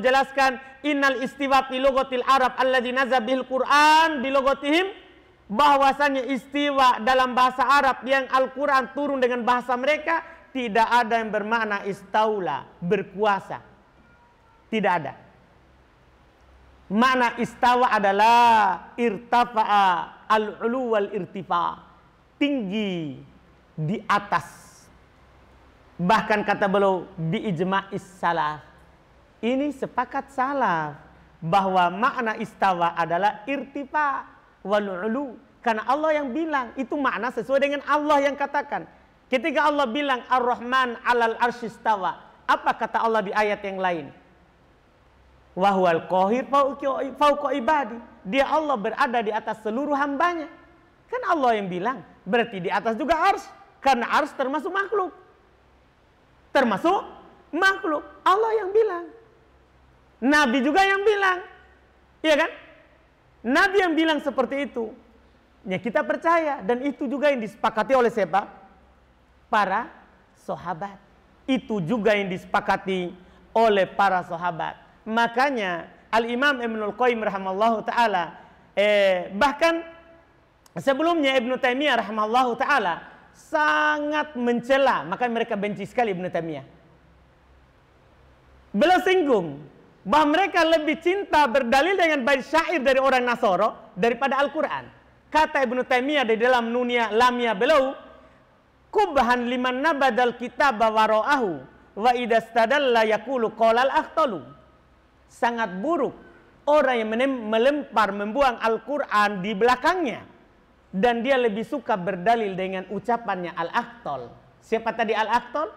jelaskan innal istiwa fi lughatil Arab alladzi nazala bihil Qur'an bi lughatihim, bahwasanya istiwa dalam bahasa Arab yang Al-Qur'an turun dengan bahasa mereka tidak ada yang bermakna istaula, berkuasa. Tidak ada. Makna istawa adalah irtafa'a al-ulu wal irtifa, tinggi di atas. Bahkan kata beliau bi ijma'is salaf, ini sepakat salaf bahwa makna istawa adalah irtifa wal ulu, karena Allah yang bilang, itu makna sesuai dengan Allah yang katakan. Ketika Allah bilang Ar-Rahman 'alal arsy istawa, apa kata Allah di ayat yang lain? Wa huwal qahir fauqa ibadi, dia Allah berada di atas seluruh hambanya. Kan Allah yang bilang, berarti di atas juga arsy, karena arsy termasuk makhluk. Termasuk makhluk. Allah yang bilang. Nabi juga yang bilang. Iya kan? Nabi yang bilang seperti itu. Ya kita percaya. Dan itu juga yang disepakati oleh siapa? Para sahabat. Itu juga yang disepakati oleh para sahabat. Makanya Al-Imam Ibnul Qayyim rahimallahu ta'ala, bahkan sebelumnya Ibnu Taimiyah rahimallahu ta'ala sangat mencela, maka mereka benci sekali Ibnu Taimiyah. Beliau singgung bahwa mereka lebih cinta berdalil dengan bait syair dari orang Nasoro daripada Al-Quran. Kata Ibnu Taimiyah di dalam Nunia Lamia beliau, kubhan liman nabadal kitaba wara'ahu wa idastadalla yaqulu qalal akhtalu. Sangat buruk orang yang melempar, membuang Al-Quran di belakangnya, dan dia lebih suka berdalil dengan ucapannya Al-Akhtal. Siapa tadi Al-Akhtal?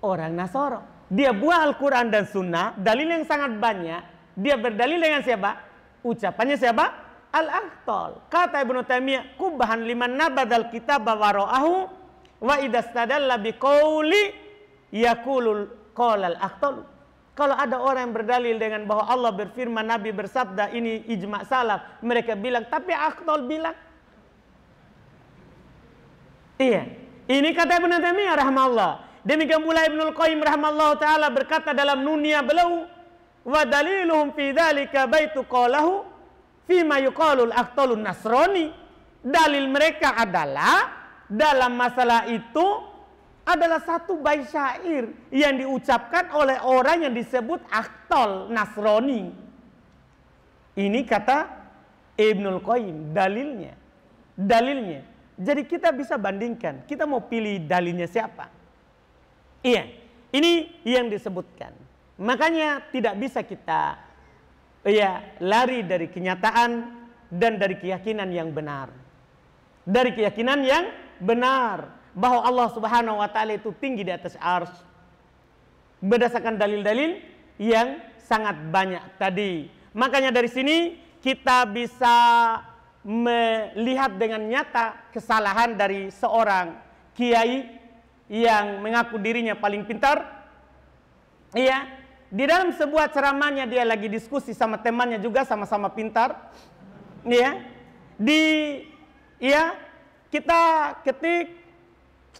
Orang Nasoro. Dia buang Al-Quran dan Sunnah, dalil yang sangat banyak. Dia berdalil dengan siapa? Ucapannya siapa? Al-Akhtal. Kata Ibnu Taimiyah, kubahan liman nabadal kitaba wara'ahu wa idastadalla biqauli yaqulul qalal akhtal. Kalau ada orang yang berdalil dengan bahwa Allah berfirman, Nabi bersabda, ini ijma' salaf, mereka bilang, tapi Akhtal bilang. Iya, ini kata Ibnu Taimiyah rahimahullah. Demikian pula Ibnul Qayyim rahimahullah ta'ala berkata dalam Nunia beliau, wa daliluhum fi dzalika baitu qalahu fima yuqalul Akhtalun Nasrani. Dalil mereka adalah dalam masalah itu adalah satu bait syair yang diucapkan oleh orang yang disebut Akhtal Nasrani. Ini kata Ibnul Qayyim dalilnya. Dalilnya. Jadi kita bisa bandingkan. Kita mau pilih dalilnya siapa? Iya. Ini yang disebutkan. Makanya tidak bisa kita lari dari kenyataan dan dari keyakinan yang benar. Dari keyakinan yang benar bahwa Allah Subhanahu wa taala itu tinggi di atas arsy berdasarkan dalil-dalil yang sangat banyak tadi. Makanya dari sini kita bisa melihat dengan nyata kesalahan dari seorang kiai yang mengaku dirinya paling pintar. Iya, di dalam sebuah ceramahnya dia lagi diskusi sama temannya juga sama-sama pintar. Iya, kita ketik,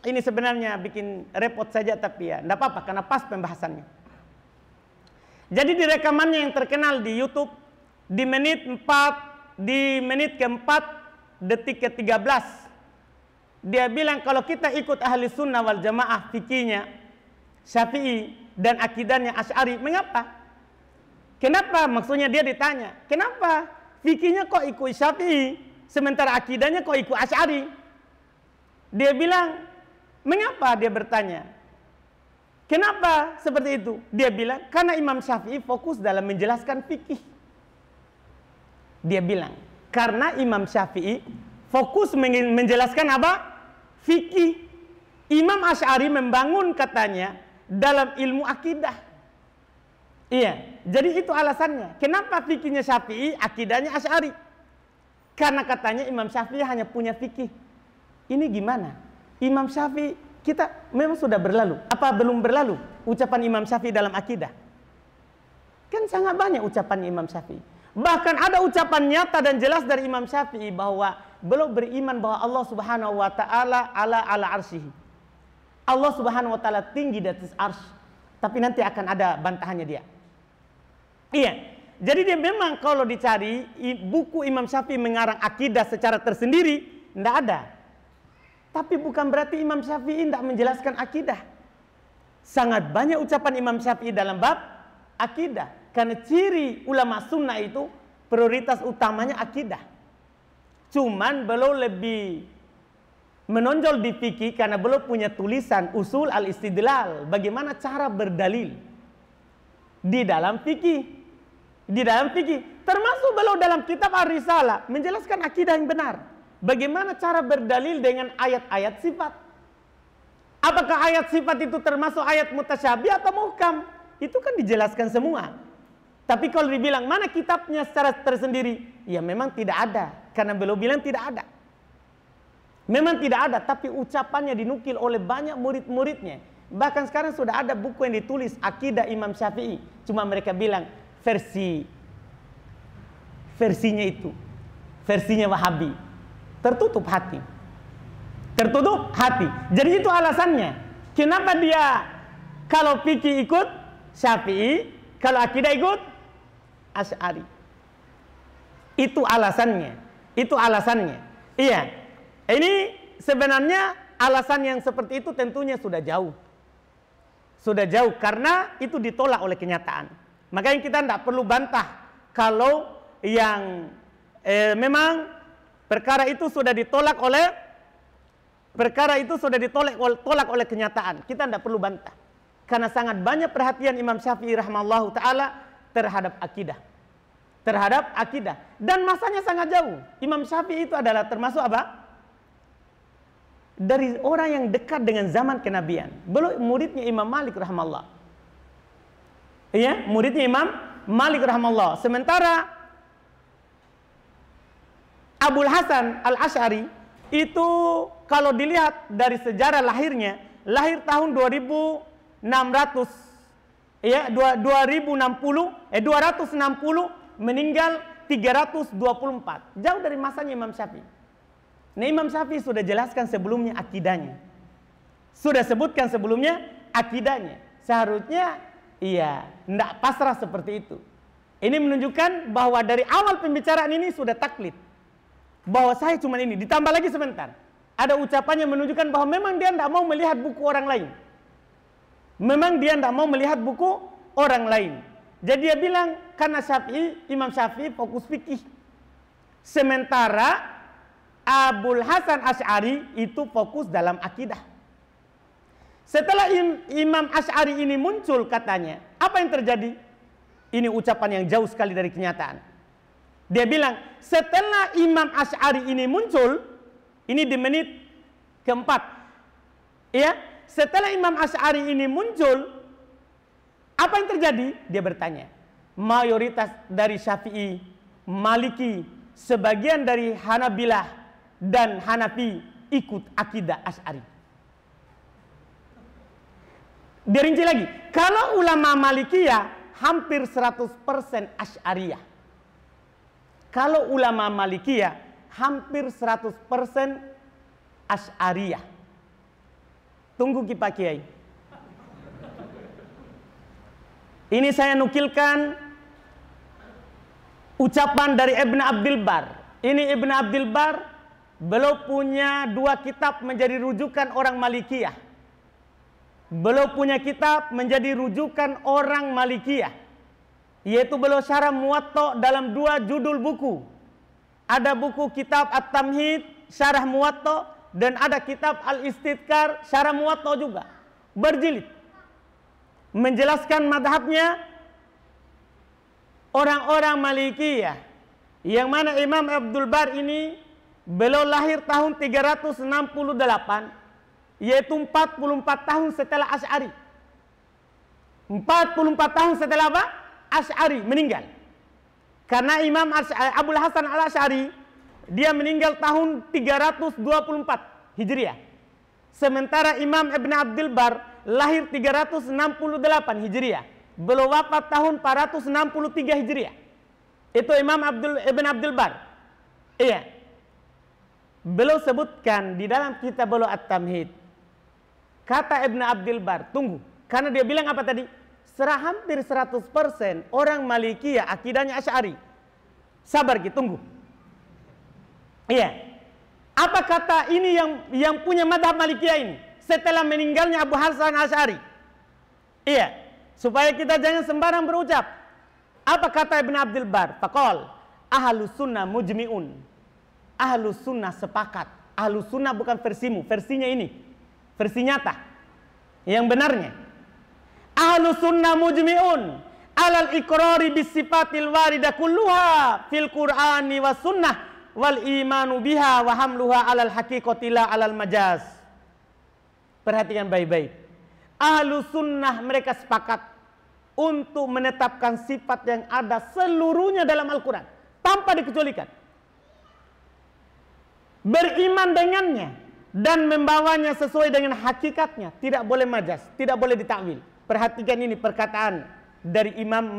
ini sebenarnya bikin repot saja tapi ya enggak apa-apa karena pas pembahasannya. Jadi di rekamannya yang terkenal di YouTube di menit keempat detik ke-13 dia bilang kalau kita ikut ahli sunnah wal jamaah fikihnya Syafi'i dan akidahnya Asy'ari, mengapa? Kenapa? Maksudnya dia ditanya, kenapa fikihnya kok ikut Syafi'i sementara akidahnya kok ikut Asy'ari? Dia bilang, mengapa? Dia bertanya, kenapa seperti itu? Dia bilang, karena Imam Syafi'i fokus dalam menjelaskan fikih. Dia bilang, karena Imam Syafi'i fokus menjelaskan apa? Fikih. Imam Asy'ari membangun katanya dalam ilmu akidah. Iya, jadi itu alasannya. Kenapa fikihnya Syafi'i, akidahnya Asy'ari? Karena katanya Imam Syafi'i hanya punya fikih. Ini gimana? Imam Syafi'i kita memang sudah berlalu. Apa belum berlalu ucapan Imam Syafi'i dalam akidah? Kan sangat banyak ucapan Imam Syafi'i. Bahkan ada ucapan nyata dan jelas dari Imam Syafi'i bahwa beliau beriman bahwa Allah Subhanahu wa taala ala arsyihi. Allah Subhanahu wa taala tinggi di atas arsy. Tapi nanti akan ada bantahannya dia. Iya. Jadi dia memang kalau dicari buku Imam Syafi'i mengarang akidah secara tersendiri tidak ada. Tapi bukan berarti Imam Syafi'i tidak menjelaskan akidah. Sangat banyak ucapan Imam Syafi'i dalam bab akidah. Karena ciri ulama sunnah itu prioritas utamanya akidah. Cuman beliau lebih menonjol di fikih karena beliau punya tulisan usul al-istidlal. Bagaimana cara berdalil di dalam fikih. Di dalam fikih. Termasuk beliau dalam kitab Ar-Risalah menjelaskan akidah yang benar. Bagaimana cara berdalil dengan ayat-ayat sifat. Apakah ayat sifat itu termasuk ayat mutasyabih atau muhkam? Itu kan dijelaskan semua. Tapi kalau dibilang mana kitabnya secara tersendiri, ya memang tidak ada. Karena beliau bilang tidak ada. Memang tidak ada, tapi ucapannya dinukil oleh banyak murid-muridnya. Bahkan sekarang sudah ada buku yang ditulis akidah Imam Syafi'i. Cuma mereka bilang versinya itu. Versinya Wahabi. Tertutup hati. Tertutup hati. Jadi itu alasannya. Kenapa dia kalau fikih ikut Syafi'i, kalau akidah ikut Asy'ari. Itu alasannya. Itu alasannya. Iya. Ini sebenarnya alasan yang seperti itu tentunya sudah jauh. Sudah jauh karena itu ditolak oleh kenyataan. Makanya kita tidak perlu bantah kalau yang memang perkara itu sudah ditolak tolak oleh kenyataan. Kita tidak perlu bantah. Karena sangat banyak perhatian Imam Syafi'i rahimahullahu taala terhadap akidah. Terhadap akidah. Dan masanya sangat jauh. Imam Syafi'i itu adalah termasuk apa? Dari orang yang dekat dengan zaman kenabian. Belum muridnya Imam Malik rahimahullah. Iya, muridnya Imam Malik rahimahullah. Sementara Abul Hasan Al-Asy'ari itu kalau dilihat dari sejarah lahirnya, lahir tahun 260 meninggal 324. Jauh dari masanya Imam Syafi'i. Nah, Imam Syafi'i sudah jelaskan sebelumnya akidahnya. Sudah sebutkan sebelumnya akidahnya. Seharusnya tidak pasrah seperti itu. Ini menunjukkan bahwa dari awal pembicaraan ini sudah taklid. Bahwa saya cuma ini. Ditambah lagi sebentar. Ada ucapannya menunjukkan bahwa memang dia tidak mau melihat buku orang lain. Memang dia tidak mau melihat buku orang lain. Jadi dia bilang karena Imam Syafi'i fokus fikih. Sementara Abul Hasan Asy'ari itu fokus dalam akidah. Setelah Imam Asy'ari ini muncul katanya, apa yang terjadi? Ini ucapan yang jauh sekali dari kenyataan. Dia bilang setelah Imam Asy'ari ini muncul, ini di menit keempat. Ya, setelah Imam Asy'ari ini muncul, apa yang terjadi? Dia bertanya. Mayoritas dari Syafi'i, Maliki, sebagian dari Hanabilah dan Hanafi ikut akidah Asy'ari. Dirinci lagi. Kalau ulama Malikiyah hampir 100% Asy'ariyah. Kalau ulama Malikiyah hampir 100% Asy'ariyah. Tunggu Pak Kiai. Ini saya nukilkan ucapan dari Ibn Abdul Bar. Ini Ibn Abdul Bar, beliau punya 2 kitab menjadi rujukan orang Malikiyah. Beliau punya kitab menjadi rujukan orang Malikiyah, yaitu beliau syarah Muwatta dalam 2 judul buku. Ada buku kitab At-Tamhid syarah Muwatta, dan ada kitab Al-Istidkar syarah Muwatta juga, berjilid, menjelaskan madhabnya orang-orang Malikiyah. Yang mana Imam Abdul Bar ini beliau lahir tahun 368, yaitu 44 tahun setelah Asy'ari. 44 tahun setelah apa? Asy'ari meninggal. Karena Imam Abul Hasan Al-Asy'ari dia meninggal tahun 324 Hijriah. Sementara Imam Ibn Abdul Bar lahir 368 Hijriah. Beliau wafat tahun 463 Hijriah. Itu Imam Ibn Abdul Bar. Iya. Beliau sebutkan di dalam kitab beliau At-Tamhid. Kata Ibn Abdul Bar, tunggu. Karena dia bilang apa tadi? Hampir 100% orang Malikiyah akidahnya Asy'ari. Sabar gitu, tunggu. Iya. Apa kata ini yang punya madhab Malikiyah ini setelah meninggalnya Abu Hasan Asy'ari? Iya. Supaya kita jangan sembarang berucap. Apa kata Ibn Abdul Bar? Faqal, ahlus sunnah mujmi'un. Ahlus sunnah sepakat. Ahlus sunnah bukan versimu, versinya ini. Versi nyata yang benarnya. Ahlus sunnah mujmi'un alal iqrari bis sifatil waridah kulluha fil qur'ani was sunnah wal imanu biha wa hamluha alal haqiqati la alal majaz. Perhatikan baik-baik. Ahlus sunnah mereka sepakat untuk menetapkan sifat yang ada seluruhnya dalam Al-Quran tanpa dikecualikan, beriman dengannya dan membawanya sesuai dengan hakikatnya, tidak boleh majaz, tidak boleh ditakwil. Perhatikan ini perkataan dari Imam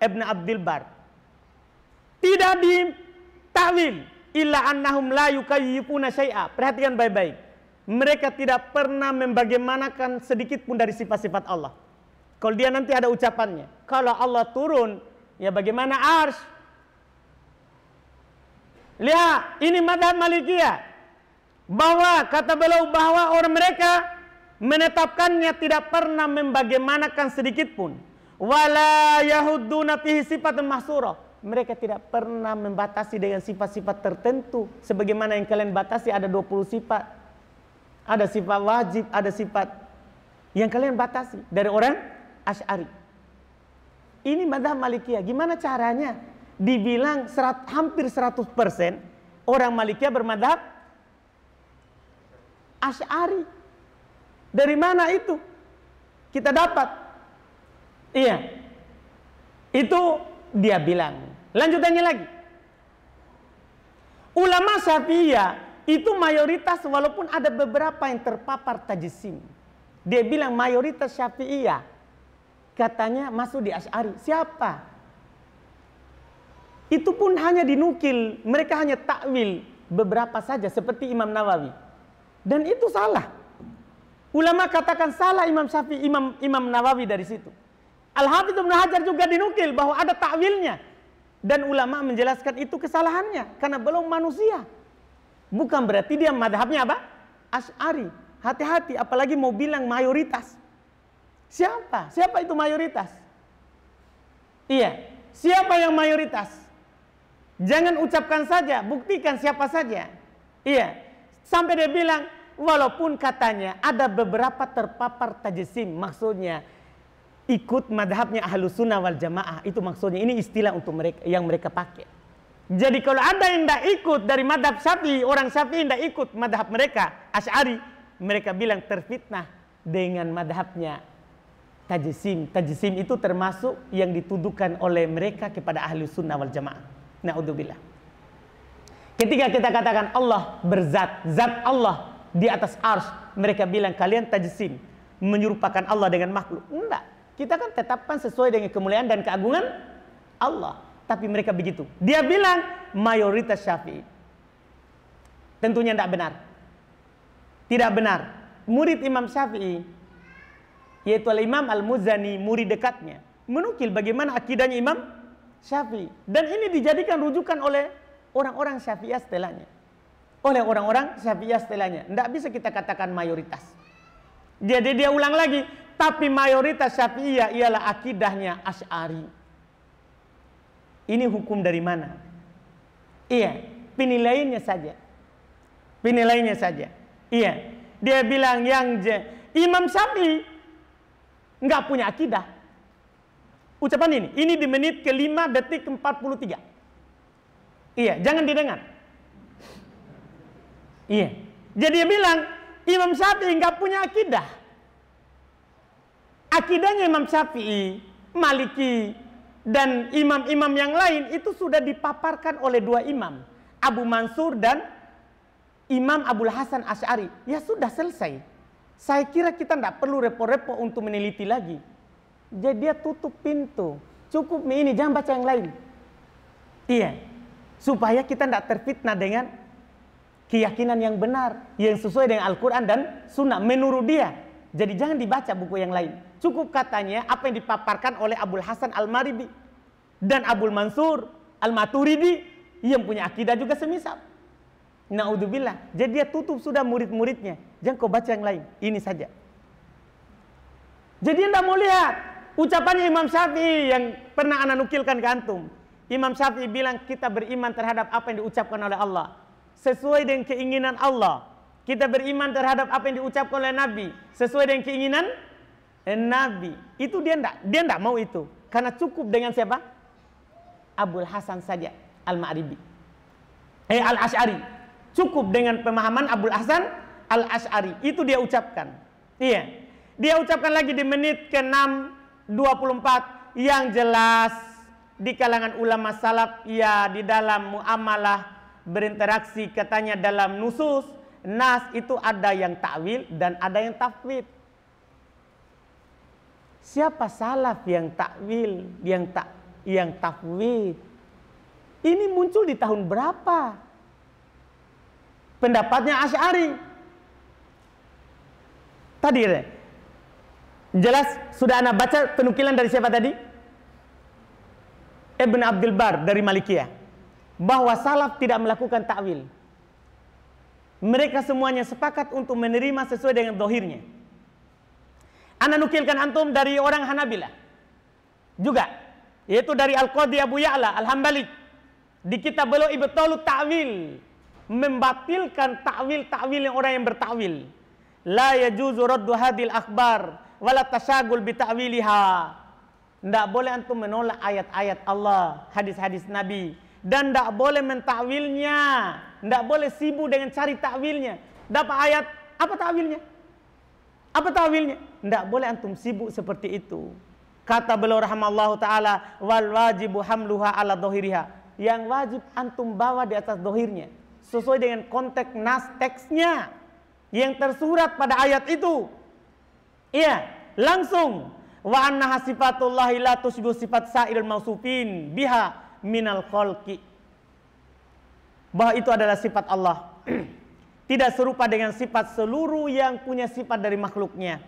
Ibn Abdul Bar. Tidak ditakwil, illa annahum la yukayyifuna syai'a. Perhatikan baik-baik. Mereka tidak pernah membagaimanakan sedikit pun dari sifat-sifat Allah. Kalau dia nanti ada ucapannya, kalau Allah turun, ya bagaimana arsy? Lihat, ini madhab Malikiyah. Bahwa kata beliau bahwa orang mereka menetapkannya tidak pernah membagaimanakan sedikit pun. Wala yahudduna fihi sifatun mahsurah. Mereka tidak pernah membatasi dengan sifat-sifat tertentu sebagaimana yang kalian batasi ada 20 sifat. Ada sifat wajib, ada sifat yang kalian batasi dari orang Asy'ari. Ini madhab Malikiyah. Gimana caranya dibilang hampir 100% orang Malikiyah bermadhab Asy'ari? Dari mana itu kita dapat? Iya, itu dia bilang. Lanjutannya lagi, ulama Syafi'iyah itu mayoritas, walaupun ada beberapa yang terpapar tajsim. Dia bilang mayoritas Syafi'iyah katanya masuk di Asy'ari. Siapa? Itu pun hanya dinukil, mereka hanya takwil beberapa saja seperti Imam Nawawi. Dan itu salah. Ulama katakan salah Imam Syafi'i, Imam Nawawi dari situ. Al-Hafidz Ibnu Hajar juga dinukil bahwa ada takwilnya. Dan ulama menjelaskan itu kesalahannya karena belum manusia. Bukan berarti dia madhabnya apa? Asy'ari. Hati-hati, apalagi mau bilang mayoritas. Siapa? Siapa itu mayoritas? Iya, siapa yang mayoritas? Jangan ucapkan saja, buktikan siapa saja. Iya, sampai dia bilang, walaupun katanya ada beberapa terpapar tajsim, maksudnya ikut madhabnya Ahlus Sunnah wal Jamaah, itu maksudnya. Ini istilah untuk mereka yang mereka pakai. Jadi kalau ada yang tidak ikut dari madhab Syafi'i, orang Syafi'i tidak ikut madhab mereka Asy'ari, mereka bilang terfitnah dengan madhabnya tajsim. Tajsim itu termasuk yang dituduhkan oleh mereka kepada Ahlus Sunnah wal Jamaah. Na'udzubillah. Ketika kita katakan Allah berzat, zat Allah di atas arsy, mereka bilang kalian tajsim. menyerupakan Allah dengan makhluk. Enggak. Kita kan tetapkan sesuai dengan kemuliaan dan keagungan Allah. Tapi mereka begitu. Dia bilang mayoritas Syafi'i. Tentunya tidak benar. Tidak benar. Murid Imam Syafi'i, yaitu Al-Imam Al-Muzani, murid dekatnya, menukil bagaimana akidahnya Imam Syafi'i. Dan ini dijadikan rujukan oleh orang-orang Syafi'iyah setelahnya. Oleh orang-orang Syafi'iyah setelahnya. Tidak bisa kita katakan mayoritas. Jadi dia ulang lagi, tapi mayoritas Syafi'iyah ialah akidahnya Asy'ari. Ini hukum dari mana? Iya, penilaiannya saja. Penilaiannya saja. Iya, dia bilang Imam Syafi'i nggak punya akidah. Ucapan ini di menit ke-5 detik ke-43. Iya, jangan didengar. Iya, jadi dia bilang Imam Syafi'i nggak punya akidah. Akidahnya Imam Syafi'i, Maliki, dan imam-imam yang lain itu sudah dipaparkan oleh dua imam, Abu Mansur dan Imam Abul Hasan Asy'ari. Ya sudah selesai. Saya kira kita tidak perlu repot-repot untuk meneliti lagi. Jadi dia tutup pintu. Cukup ini, jangan baca yang lain. Iya, supaya kita tidak terfitnah dengan keyakinan yang benar, yang sesuai dengan Al-Quran dan Sunnah menurut dia. Jadi jangan dibaca buku yang lain. Cukup katanya apa yang dipaparkan oleh Abul Hasan Al-Maribi dan Abul Mansur Al-Maturidi yang punya akidah juga semisal. Na'udzubillah. Jadi dia tutup sudah murid-muridnya. Jangan kau baca yang lain. Ini saja. Jadi anda mau lihat ucapannya Imam Syafi'i yang pernah ana nukilkan ke antum. Imam Syafi'i bilang kita beriman terhadap apa yang diucapkan oleh Allah sesuai dengan keinginan Allah. Kita beriman terhadap apa yang diucapkan oleh Nabi sesuai dengan keinginan Nabi. Itu dia enggak mau itu. Karena cukup dengan siapa? Abul Hasan saja Al-Ma'ribi. Al-Asy'ari. Cukup dengan pemahaman Abul Hasan Al-Asy'ari. Itu dia ucapkan. Iya. Dia ucapkan lagi di menit ke-6:24 yang jelas di kalangan ulama salaf ya di dalam muamalah berinteraksi katanya dalam nusus nas itu ada yang takwil dan ada yang tafwid. Siapa salaf yang takwil, yang tafwid? Ini muncul di tahun berapa? Pendapatnya Asy'ari. Tadi jelas sudah ana baca penukilan dari siapa tadi? Ibn Abdul Bar dari Malikiyah. Bahwa salaf tidak melakukan takwil. Mereka semuanya sepakat untuk menerima sesuai dengan zahirnya. Ana nukilkan antum dari orang Hanabilah juga, yaitu dari Al-Qadhi Abu Ya'la Al-Hambali di kitab beliau Ibtalut Ta'wil, membatalkan takwil orang yang bertakwil. La yajuzu raddu hadil akhbar wala tasyagul bi ta'wiliha. Tidak boleh antum menolak ayat-ayat Allah, hadis-hadis Nabi, dan tidak boleh mentakwilnya. Tidak boleh sibuk dengan cari takwilnya. Dapat ayat, apa takwilnya? Apa takwilnya? Tidak boleh antum sibuk seperti itu. Kata beliau rahimallahu taala, wal wajibu hamluha ala dhahiriha. Yang wajib antum bawa di atas dhahirnya, sesuai dengan konteks nas teksnya yang tersurat pada ayat itu. Iya, langsung wa anna sifatullahi la tusbihu sifat sa'iril mausufin biha minal khalqi. Bahwa itu adalah sifat Allah. Tidak serupa dengan sifat seluruh yang punya sifat dari makhluknya.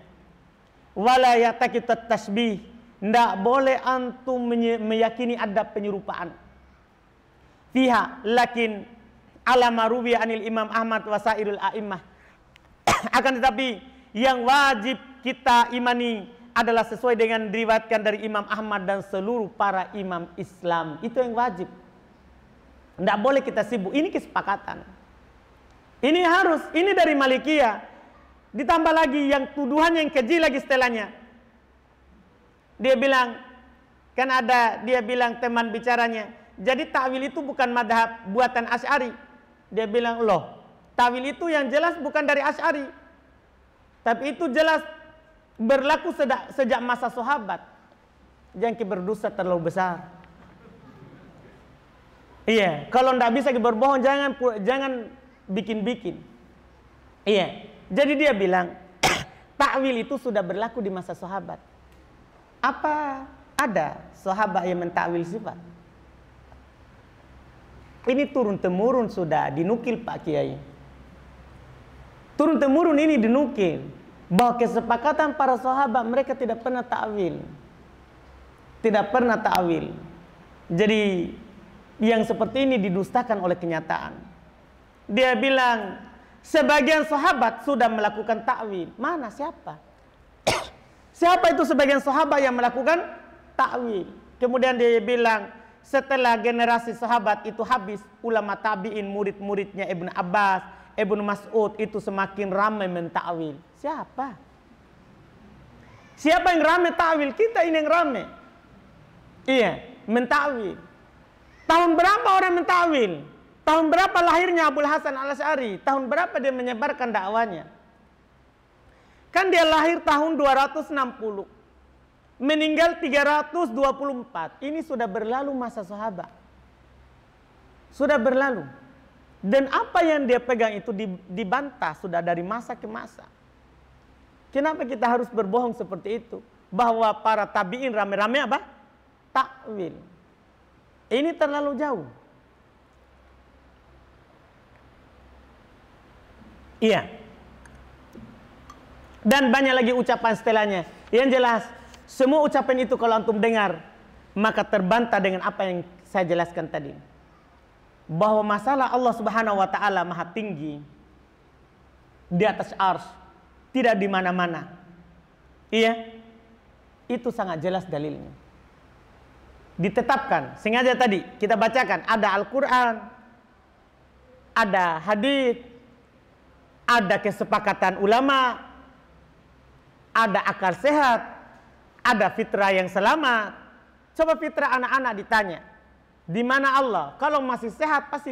Wala yataqitat tasbih. Tidak boleh antum meyakini ada penyerupaan. Fiha lakin ala maruwi anil Imam Ahmad wa sairul a'immah. Akan tetapi yang wajib kita imani adalah sesuai dengan diriwayatkan dari Imam Ahmad dan seluruh para imam Islam. Itu yang wajib. Tidak boleh kita sibuk. Ini kesepakatan. Ini harus. Ini dari Malikiyah. Ditambah lagi yang tuduhan yang keji lagi setelahnya. Dia bilang, kan ada dia bilang teman bicaranya, jadi takwil itu bukan madhab buatan Asy'ari. Dia bilang, loh, takwil itu yang jelas bukan dari Asy'ari. Tapi itu jelas berlaku sejak masa sahabat. Jangan berdosa terlalu besar. Iya, kalau tidak bisa berbohong jangan bikin-bikin. Iya, jadi dia bilang Ta'wil itu sudah berlaku di masa sahabat. Apa ada sahabat yang mentakwil sifat? Ini turun temurun sudah dinukil Pak Kiai. Turun temurun ini dinukil bahwa kesepakatan para sahabat mereka tidak pernah ta'wil. Tidak pernah ta'wil. Jadi yang seperti ini didustakan oleh kenyataan. Dia bilang sebagian sahabat sudah melakukan ta'wil. Mana siapa? Siapa itu sebagian sahabat yang melakukan ta'wil? Kemudian dia bilang setelah generasi sahabat itu habis, ulama tabi'in, murid-muridnya Ibnu Abbas, Ibnu Mas'ud itu semakin ramai mentakwil. Siapa? Siapa yang ramai takwil? Kita ini yang ramai. Iya, mentakwil. Tahun berapa orang mentakwil? Tahun berapa lahirnya Abul Hasan Al-Asy'ari? Tahun berapa dia menyebarkan dakwanya? Kan dia lahir tahun 260. Meninggal 324. Ini sudah berlalu masa sahabat. Sudah berlalu. Dan apa yang dia pegang itu dibantah sudah dari masa ke masa. Kenapa kita harus berbohong seperti itu? Bahwa para tabi'in rame-rame apa? Takwil. Ini terlalu jauh. Iya. Dan banyak lagi ucapan setelahnya. Yang jelas, semua ucapan itu kalau antum dengar, maka terbantah dengan apa yang saya jelaskan tadi. Bahwa masalah Allah Subhanahu wa taala Maha tinggi di atas arsy, tidak di mana-mana. Iya. Itu sangat jelas dalilnya. Ditetapkan, sengaja tadi kita bacakan ada Al-Qur'an, ada hadis, ada kesepakatan ulama, ada akal sehat, ada fitrah yang selamat. Coba fitrah anak-anak ditanya, di mana Allah? Kalau masih sehat pasti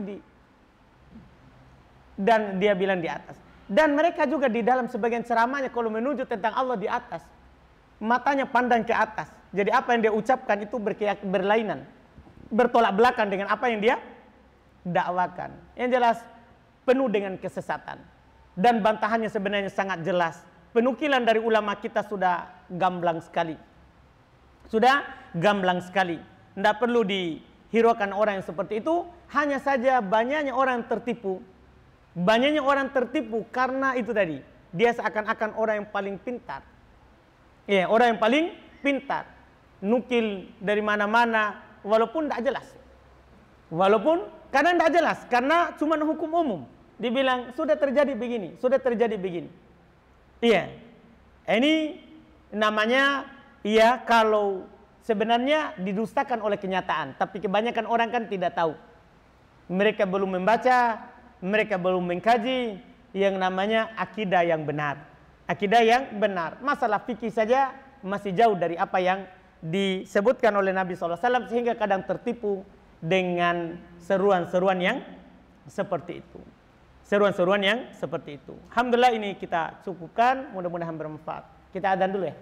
dan dia bilang di atas. Dan mereka juga di dalam sebagian ceramahnya kalau menuju tentang Allah di atas, matanya pandang ke atas. Jadi apa yang dia ucapkan itu berlainan, bertolak belakang dengan apa yang dia dakwakan. Yang jelas penuh dengan kesesatan. Dan bantahannya sebenarnya sangat jelas. Penukilan dari ulama kita sudah gamblang sekali. Sudah gamblang sekali. Tidak perlu dihiraukan orang yang seperti itu. Hanya saja banyaknya orang tertipu. Banyaknya orang tertipu karena itu tadi. Dia seakan-akan orang yang paling pintar. Iya, orang yang paling pintar. Nukil dari mana-mana. Walaupun tidak jelas. Walaupun karena tidak jelas. Karena cuma hukum umum. Dibilang sudah terjadi begini. Sudah terjadi begini. Iya, ini namanya iya kalau sebenarnya didustakan oleh kenyataan. Tapi kebanyakan orang kan tidak tahu. Mereka belum membaca, mereka belum mengkaji yang namanya akidah yang benar. Akidah yang benar. Masalah fikih saja masih jauh dari apa yang disebutkan oleh Nabi SAW sehingga kadang tertipu dengan seruan-seruan yang seperti itu. Seruan-seruan yang seperti itu. Alhamdulillah ini kita cukupkan. Mudah-mudahan bermanfaat. Kita adzan dulu ya.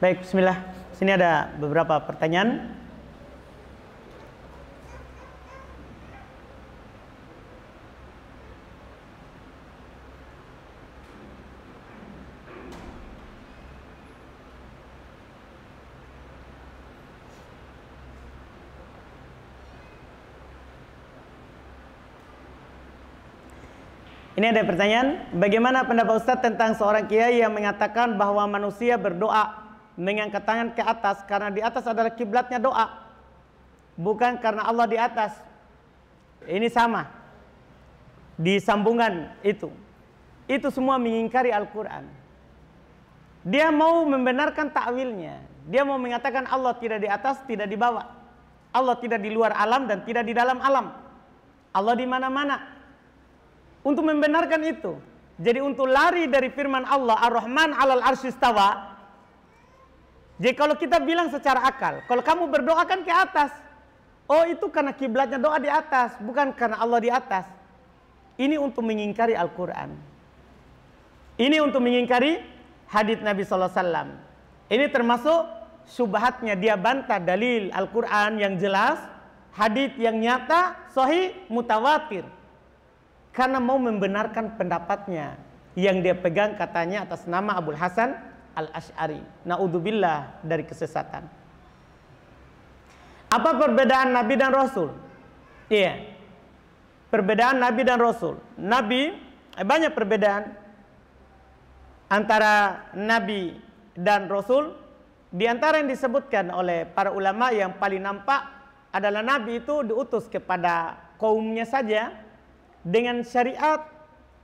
Baik, bismillah. Sini ada beberapa pertanyaan. Ini ada pertanyaan, bagaimana pendapat Ustadz tentang seorang kiai yang mengatakan bahwa manusia berdoa mengangkat tangan ke atas karena di atas adalah kiblatnya doa, bukan karena Allah di atas. Ini sama di sambungan itu semua mengingkari Al-Quran. Dia mau membenarkan takwilnya, dia mau mengatakan Allah tidak di atas, tidak di bawah, Allah tidak di luar alam dan tidak di dalam alam, Allah di mana-mana. Untuk membenarkan itu, jadi untuk lari dari firman Allah Ar-Rahman 'alal arsy istawa. Jadi kalau kita bilang secara akal, kalau kamu berdoa kan ke atas, oh itu karena kiblatnya doa di atas, bukan karena Allah di atas. Ini untuk mengingkari Al-Quran. Ini untuk mengingkari hadits Nabi SAW. Ini termasuk syubhatnya, dia bantah dalil Al-Quran yang jelas, hadits yang nyata, sahih, mutawatir. Karena mau membenarkan pendapatnya yang dia pegang katanya atas nama Abul Hasan Al-Asy'ari. Na'udzubillah dari kesesatan. Apa perbedaan Nabi dan Rasul? Iya. Perbedaan Nabi dan Rasul. Nabi, banyak perbedaan antara Nabi dan Rasul. Di antara yang disebutkan oleh para ulama yang paling nampak adalah Nabi itu diutus kepada kaumnya saja dengan syariat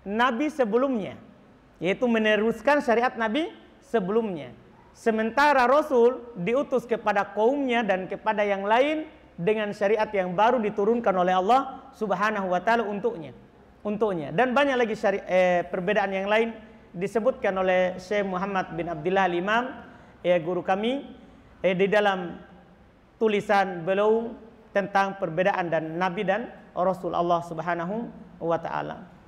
Nabi sebelumnya, yaitu meneruskan syariat Nabi sebelumnya. Sementara Rasul diutus kepada kaumnya dan kepada yang lain dengan syariat yang baru diturunkan oleh Allah Subhanahu wa taala untuknya. Dan banyak lagi perbedaan yang lain disebutkan oleh Syekh Muhammad bin Abdullah Al-Imam, guru kami, di dalam tulisan beliau tentang perbedaan dan Nabi dan Rasul Allah Subhanahu wa ta'ala.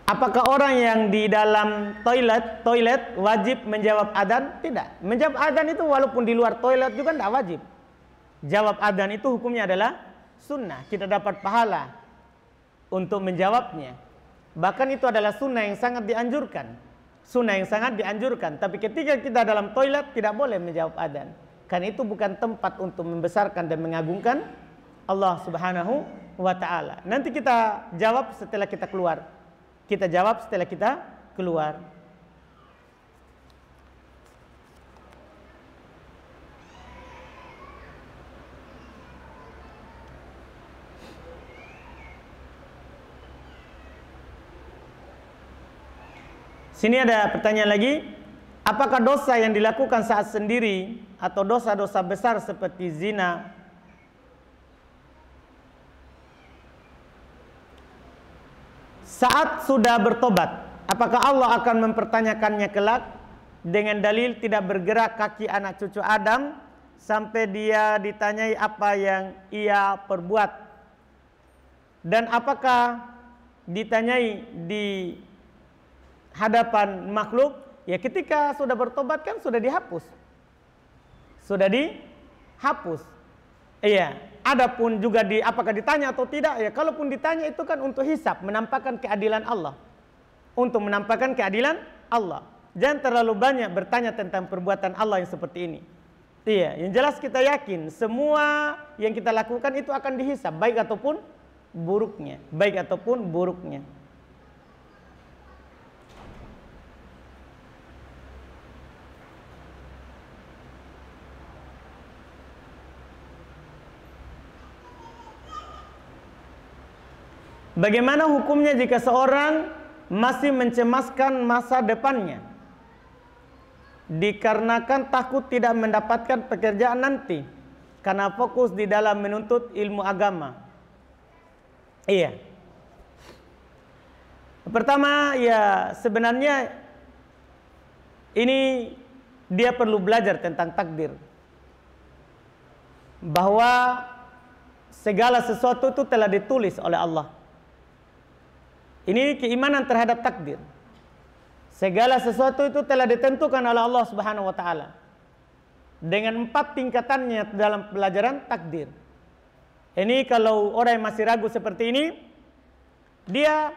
Apakah orang yang di dalam toilet wajib menjawab adzan? Tidak. Menjawab adzan itu walaupun di luar toilet juga tidak wajib. Jawab adzan itu hukumnya adalah sunnah. Kita dapat pahala untuk menjawabnya. Bahkan itu adalah sunnah yang sangat dianjurkan. Sunnah yang sangat dianjurkan. Tapi ketika kita dalam toilet tidak boleh menjawab adzan. Karena itu bukan tempat untuk membesarkan dan mengagungkan Allah Subhanahu wa ta'ala. Nanti kita jawab setelah kita keluar. Kita jawab setelah kita keluar. Sini ada pertanyaan lagi. Apakah dosa yang dilakukan saat sendiri atau dosa-dosa besar seperti zina saat sudah bertobat, apakah Allah akan mempertanyakannya kelak dengan dalil tidak bergerak kaki anak cucu Adam sampai dia ditanyai apa yang ia perbuat? Dan apakah ditanyai di hadapan makhluk? Ya ketika sudah bertobat kan sudah dihapus. Sudah dihapus. Iya. Adapun juga apakah ditanya atau tidak, ya kalaupun ditanya itu kan untuk hisab, menampakkan keadilan Allah. Untuk menampakkan keadilan Allah. Jangan terlalu banyak bertanya tentang perbuatan Allah yang seperti ini. Iya, yang jelas kita yakin semua yang kita lakukan itu akan dihisab, baik ataupun buruknya, baik ataupun buruknya. Bagaimana hukumnya jika seorang masih mencemaskan masa depannya dikarenakan takut tidak mendapatkan pekerjaan nanti karena fokus di dalam menuntut ilmu agama? Iya. Pertama, ya sebenarnya ini dia perlu belajar tentang takdir. Bahwa segala sesuatu itu telah ditulis oleh Allah. Ini keimanan terhadap takdir. Segala sesuatu itu telah ditentukan oleh Allah Subhanahu wa taala. Dengan 4 tingkatannya dalam pelajaran takdir. Ini kalau orang yang masih ragu seperti ini, dia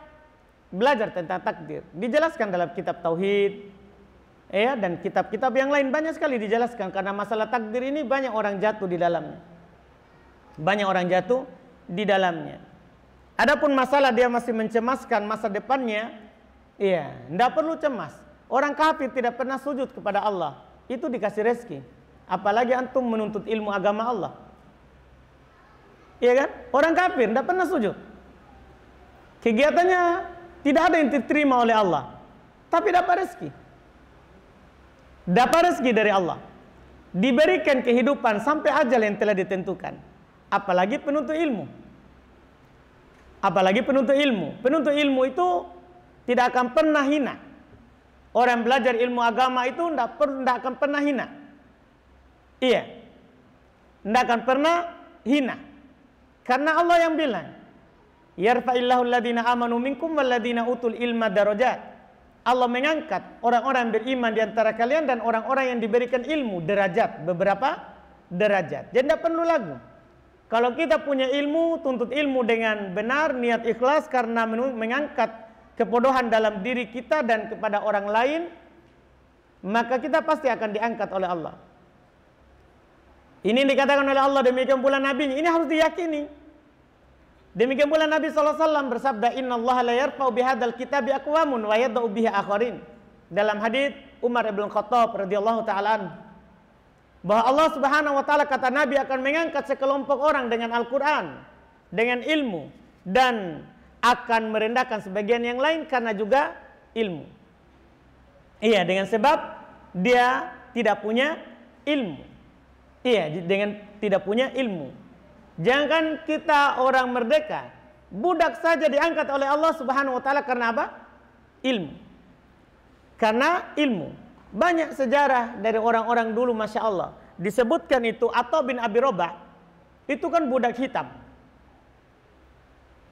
belajar tentang takdir. Dijelaskan dalam kitab tauhid, ya, dan kitab-kitab yang lain banyak sekali dijelaskan, karena masalah takdir ini banyak orang jatuh di dalamnya. Banyak orang jatuh di dalamnya. Adapun masalah dia masih mencemaskan masa depannya, iya, tidak perlu cemas. Orang kafir tidak pernah sujud kepada Allah, itu dikasih rezeki. Apalagi antum menuntut ilmu agama Allah. Iya kan? Orang kafir tidak pernah sujud. Kegiatannya tidak ada yang diterima oleh Allah, tapi dapat rezeki. Dapat rezeki dari Allah. Diberikan kehidupan sampai ajal yang telah ditentukan. Apalagi penuntut ilmu. Apalagi penuntut ilmu. Penuntut ilmu itu tidak akan pernah hina. Orang belajar ilmu agama itu tidak akan pernah hina. Iya. Tidak akan pernah hina. Karena Allah yang bilang, yarfa'illahu alladhina amanu minkum walladhina utul ilma darajat. Allah mengangkat orang-orang beriman di antara kalian dan orang-orang yang diberikan ilmu derajat, beberapa derajat. Jadi tidak perlu lagu. Kalau kita punya ilmu, tuntut ilmu dengan benar, niat ikhlas karena mengangkat kebodohan dalam diri kita dan kepada orang lain, maka kita pasti akan diangkat oleh Allah. Ini dikatakan oleh Allah, demikian pula Nabi. Ini harus diyakini. Demikian pula Nabi SAW bersabda, Inna Allah la yarfa'u bihadal kitabi aqwamun wa yada'u bihi akharin. Dalam hadits Umar ibn Khattab radhiyallahu ta'ala anhu, bahwa Allah Subhanahu wa taala, kata Nabi, akan mengangkat sekelompok orang dengan Al-Quran, dengan ilmu, dan akan merendahkan sebagian yang lain karena juga ilmu. Iya, dengan sebab dia tidak punya ilmu. Iya, dengan tidak punya ilmu. Jangan kita orang merdeka, budak saja diangkat oleh Allah Subhanahu wa taala karena apa? Ilmu. Karena ilmu. Banyak sejarah dari orang-orang dulu, Masya Allah, disebutkan itu. Atha bin Abi Rabah itu kan budak hitam.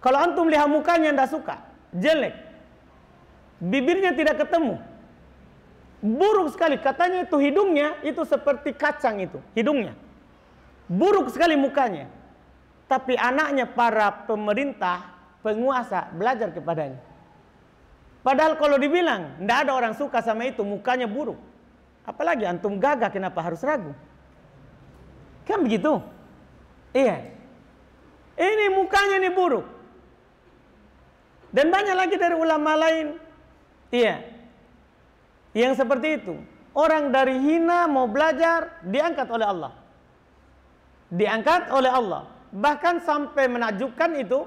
Kalau antum lihat mukanya tidak suka, jelek, bibirnya tidak ketemu, buruk sekali. Katanya itu hidungnya itu seperti kacang, itu hidungnya buruk sekali mukanya. Tapi anaknya para pemerintah, penguasa belajar kepadanya. Padahal kalau dibilang tidak ada orang suka sama itu, mukanya buruk. Apalagi antum gagah, kenapa harus ragu? Kan begitu? Iya. Ini mukanya ini buruk. Dan banyak lagi dari ulama lain. Iya. Yang seperti itu. Orang dari hina mau belajar, diangkat oleh Allah. Diangkat oleh Allah. Bahkan sampai menakjubkan itu,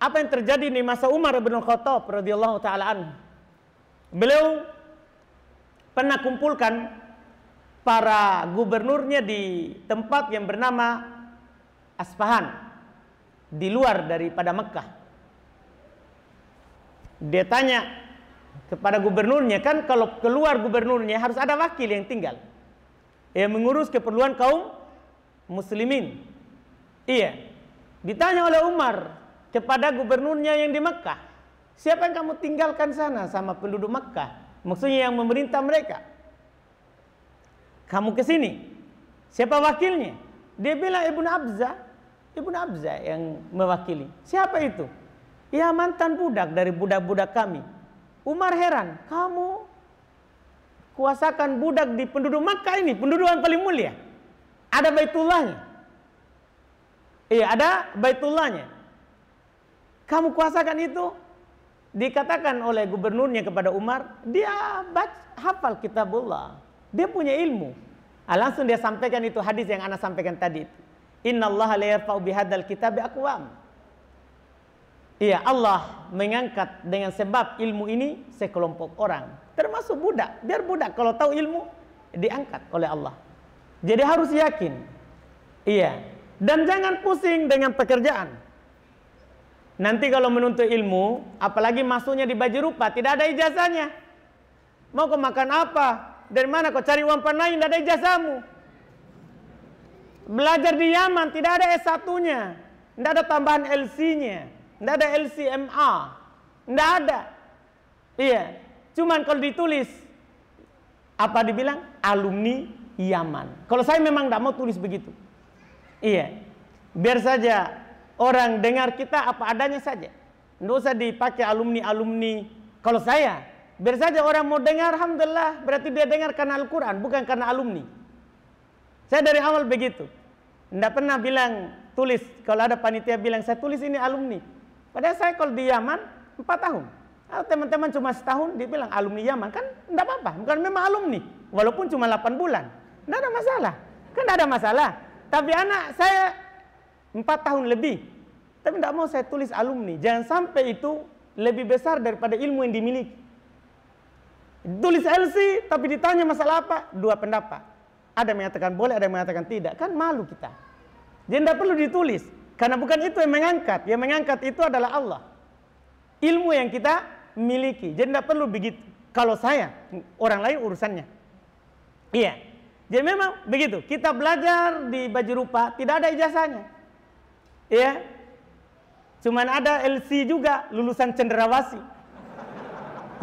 apa yang terjadi di masa Umar bin Khattab radhiyallahu taala anhu. Beliau pernah kumpulkan para gubernurnya di tempat yang bernama Asfahan, di luar daripada Mekah. Dia tanya kepada gubernurnya, kan kalau keluar gubernurnya harus ada wakil yang tinggal, yang mengurus keperluan kaum muslimin. Iya. Ditanya oleh Umar kepada gubernurnya yang di Mekah, siapa yang kamu tinggalkan sana sama penduduk Mekah? Maksudnya yang memerintah mereka. Kamu ke sini, siapa wakilnya? Dia bilang Ibnu Abza yang mewakili. Siapa itu? Ya, mantan budak dari budak-budak kami. Umar heran, kamu kuasakan budak di penduduk Mekah ini, penduduk yang paling mulia. Ada Baitullahnya. Iya, ada Baitullahnya. Kamu kuasakan itu. Dikatakan oleh gubernurnya kepada Umar, dia hafal kitabullah, dia punya ilmu. Langsung dia sampaikan itu hadis yang ana sampaikan tadi itu. Innallaha la yarfa'u bihadzal kitabi aqwam. Iya, Allah mengangkat dengan sebab ilmu ini sekelompok orang, termasuk budak. Biar budak kalau tahu ilmu diangkat oleh Allah. Jadi harus yakin. Iya. Dan jangan pusing dengan pekerjaan. Nanti kalau menuntut ilmu, apalagi masuknya di baju rupa, tidak ada ijazahnya. Mau kau makan apa? Dari mana kau cari uang panai? Tidak ada ijazahmu. Belajar di Yaman, tidak ada S1-nya. Tidak ada tambahan LC-nya. Tidak ada LCMA. Tidak ada. Iya. Cuman kalau ditulis, apa dibilang? Alumni Yaman. Kalau saya memang tidak mau tulis begitu. Iya. Biar saja orang dengar kita apa adanya saja. Tidak usah dipakai alumni-alumni. Kalau saya, biar saja orang mau dengar, alhamdulillah, berarti dia dengar karena Al-Quran, bukan karena alumni. Saya dari awal begitu. Tidak pernah bilang, tulis. Kalau ada panitia bilang, saya tulis ini alumni. Padahal saya kalau di Yaman, 4 tahun. Teman-teman cuma setahun, dia bilang alumni Yaman. Kan tidak apa-apa, bukan memang alumni. Walaupun cuma 8 bulan. Tidak ada masalah. Kan tidak ada masalah. Tapi anak saya 4 tahun lebih. Tapi tidak mau saya tulis alumni. Jangan sampai itu lebih besar daripada ilmu yang dimiliki. Tulis LC, tapi ditanya masalah apa? 2 pendapat. Ada yang mengatakan boleh, ada yang mengatakan tidak. Kan malu kita. Jadi tidak perlu ditulis. Karena bukan itu yang mengangkat. Yang mengangkat itu adalah Allah. Ilmu yang kita miliki. Jadi tidak perlu begitu. Kalau saya, orang lain urusannya. Iya. Jadi memang begitu. Kita belajar di baju rupa, tidak ada ijazahnya. Iya. Cuman ada LC juga, lulusan Cendrawasih.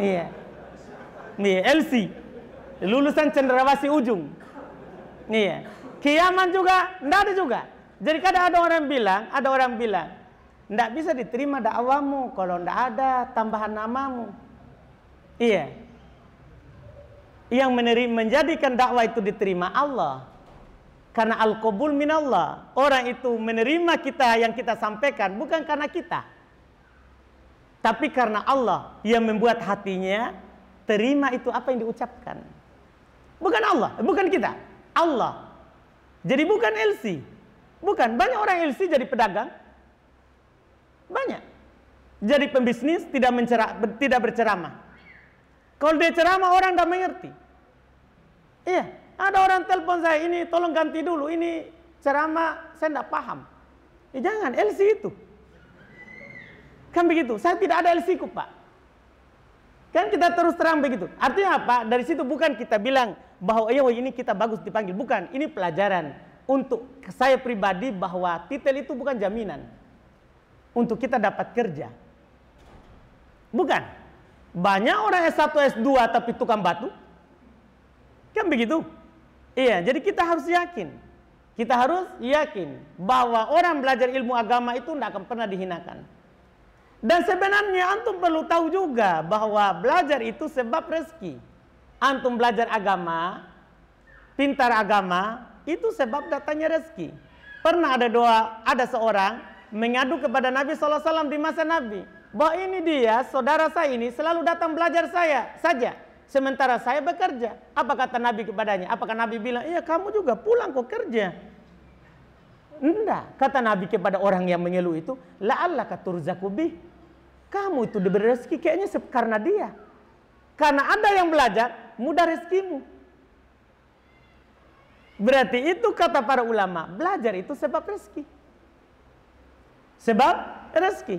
Iya. Nih, LC. Lulusan Cendrawasih ujung. Iya. Kiaman juga, tidak ada juga. Jadi kadang ada orang bilang, tidak bisa diterima dakwamu kalau tidak ada tambahan namamu. Iya. Yang menjadikan dakwah itu diterima Allah. Karena al-qabul minallah. Orang itu menerima kita yang kita sampaikan bukan karena kita. Tapi karena Allah yang membuat hatinya terima itu apa yang diucapkan. Bukan Allah, bukan kita. Allah. Jadi bukan LC. Bukan, banyak orang LC jadi pedagang. Banyak. Jadi pembisnis tidak berceramah. Kalau dia ceramah orang tidak mengerti. Iya, ada orang telepon saya, ini tolong ganti dulu, ini ceramah saya tidak paham. Jangan, LC itu. Kan begitu, saya tidak ada LC ku Pak. Kan kita terus terang begitu. Artinya apa? Dari situ bukan kita bilang bahwa ini kita bagus dipanggil. Bukan, ini pelajaran. Untuk saya pribadi bahwa titel itu bukan jaminan untuk kita dapat kerja. Bukan. Banyak orang S1, S2 tapi tukang batu. Kan begitu? Iya, jadi kita harus yakin. Kita harus yakin bahwa orang belajar ilmu agama itu tidak akan pernah dihinakan. Dan sebenarnya antum perlu tahu juga bahwa belajar itu sebab rezeki. Antum belajar agama, pintar agama, itu sebab datangnya rezeki. Pernah ada seorang mengadu kepada Nabi SAW di masa Nabi. Bahwa ini dia, saudara saya ini selalu datang belajar saya saja. Sementara saya bekerja. Apa kata Nabi kepadanya? Apakah Nabi bilang, iya kamu juga pulang kok kerja? Enggak. Kata Nabi kepada orang yang mengeluh itu, la'allaka turzaku bih. Kamu itu diberi rezeki kayaknya karena dia. Karena ada yang belajar, mudah rezekimu. Berarti itu kata para ulama, belajar itu sebab rezeki. Sebab rezeki.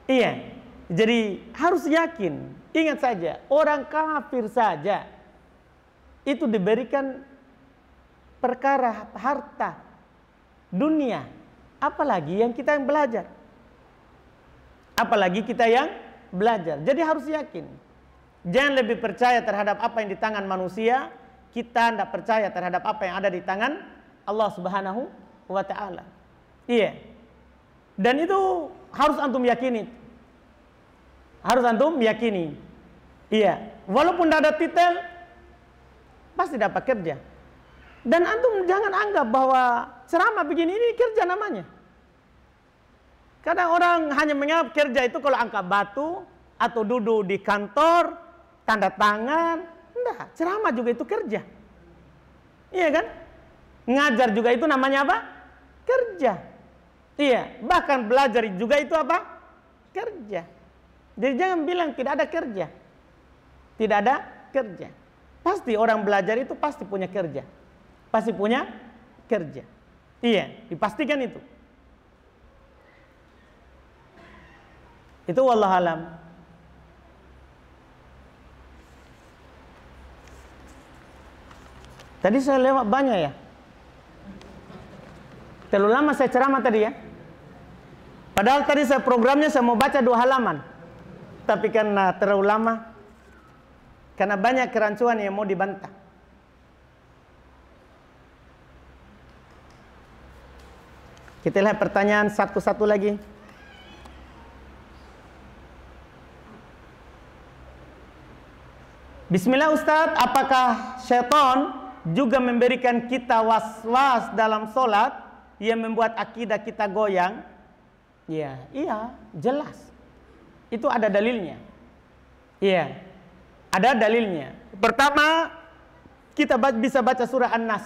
Iya. Jadi harus yakin. Ingat saja, orang kafir saja itu diberikan perkara harta dunia. Apalagi yang kita yang belajar. Apalagi kita yang belajar. Jadi harus yakin. Jangan lebih percaya terhadap apa yang di tangan manusia. Kita tidak percaya terhadap apa yang ada di tangan Allah Subhanahu wa ta'ala. Iya. Dan itu harus antum yakini. Harus antum yakini. Iya. Walaupun tidak ada titel, pasti dapat kerja. Dan antum jangan anggap bahwa ceramah begini ini kerja namanya. Kadang orang hanya menganggap kerja itu kalau angkat batu atau duduk di kantor, tanda tangan. Enggak, ceramah juga itu kerja. Iya kan? Ngajar juga itu namanya apa? Kerja. Iya, bahkan belajar juga itu apa? Kerja. Jadi jangan bilang tidak ada kerja. Tidak ada kerja. Pasti orang belajar itu pasti punya kerja. Pasti punya kerja. Iya, dipastikan itu. Itu wallahu alam. Tadi saya lewat banyak ya. Terlalu lama saya ceramah tadi ya. Padahal tadi saya programnya saya mau baca 2 halaman. Tapi karena terlalu lama, karena banyak kerancuan yang mau dibantah. Kita lihat pertanyaan satu-satu lagi. Bismillah Ustadz, apakah syaitan juga memberikan kita was-was dalam sholat yang membuat akidah kita goyang? Ya, iya, jelas. Itu ada dalilnya. Iya, ada dalilnya. Pertama, kita bisa baca surah An-Nas.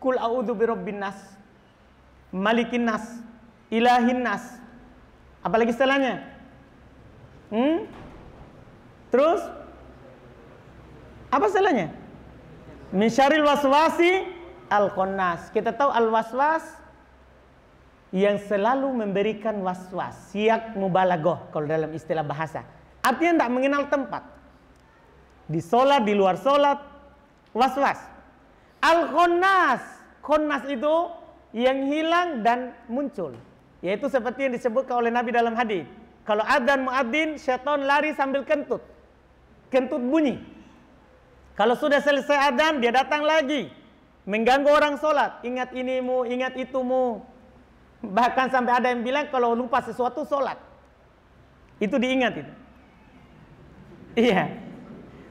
Qul a'udzu birabbin nas, malikin nas, ilahin nas. Apalagi setelahnya? Terus? Apa setelahnya? Min syarril waswasi al-khannas. Kita tahu al-waswas yang selalu memberikan waswas, siyak mubalaghah kalau dalam istilah bahasa. Artinya tidak mengenal tempat. Di sholat, di luar sholat, waswas. Al-khannas, khannas itu yang hilang dan muncul. Yaitu seperti yang disebutkan oleh Nabi dalam hadis. Kalau adzan muadzin, syaitan lari sambil kentut. Kentut bunyi. Kalau sudah selesai adzan, dia datang lagi. Mengganggu orang sholat. Ingat inimu, ingat itumu. Bahkan sampai ada yang bilang kalau lupa sesuatu sholat. Itu diingat itu. Iya.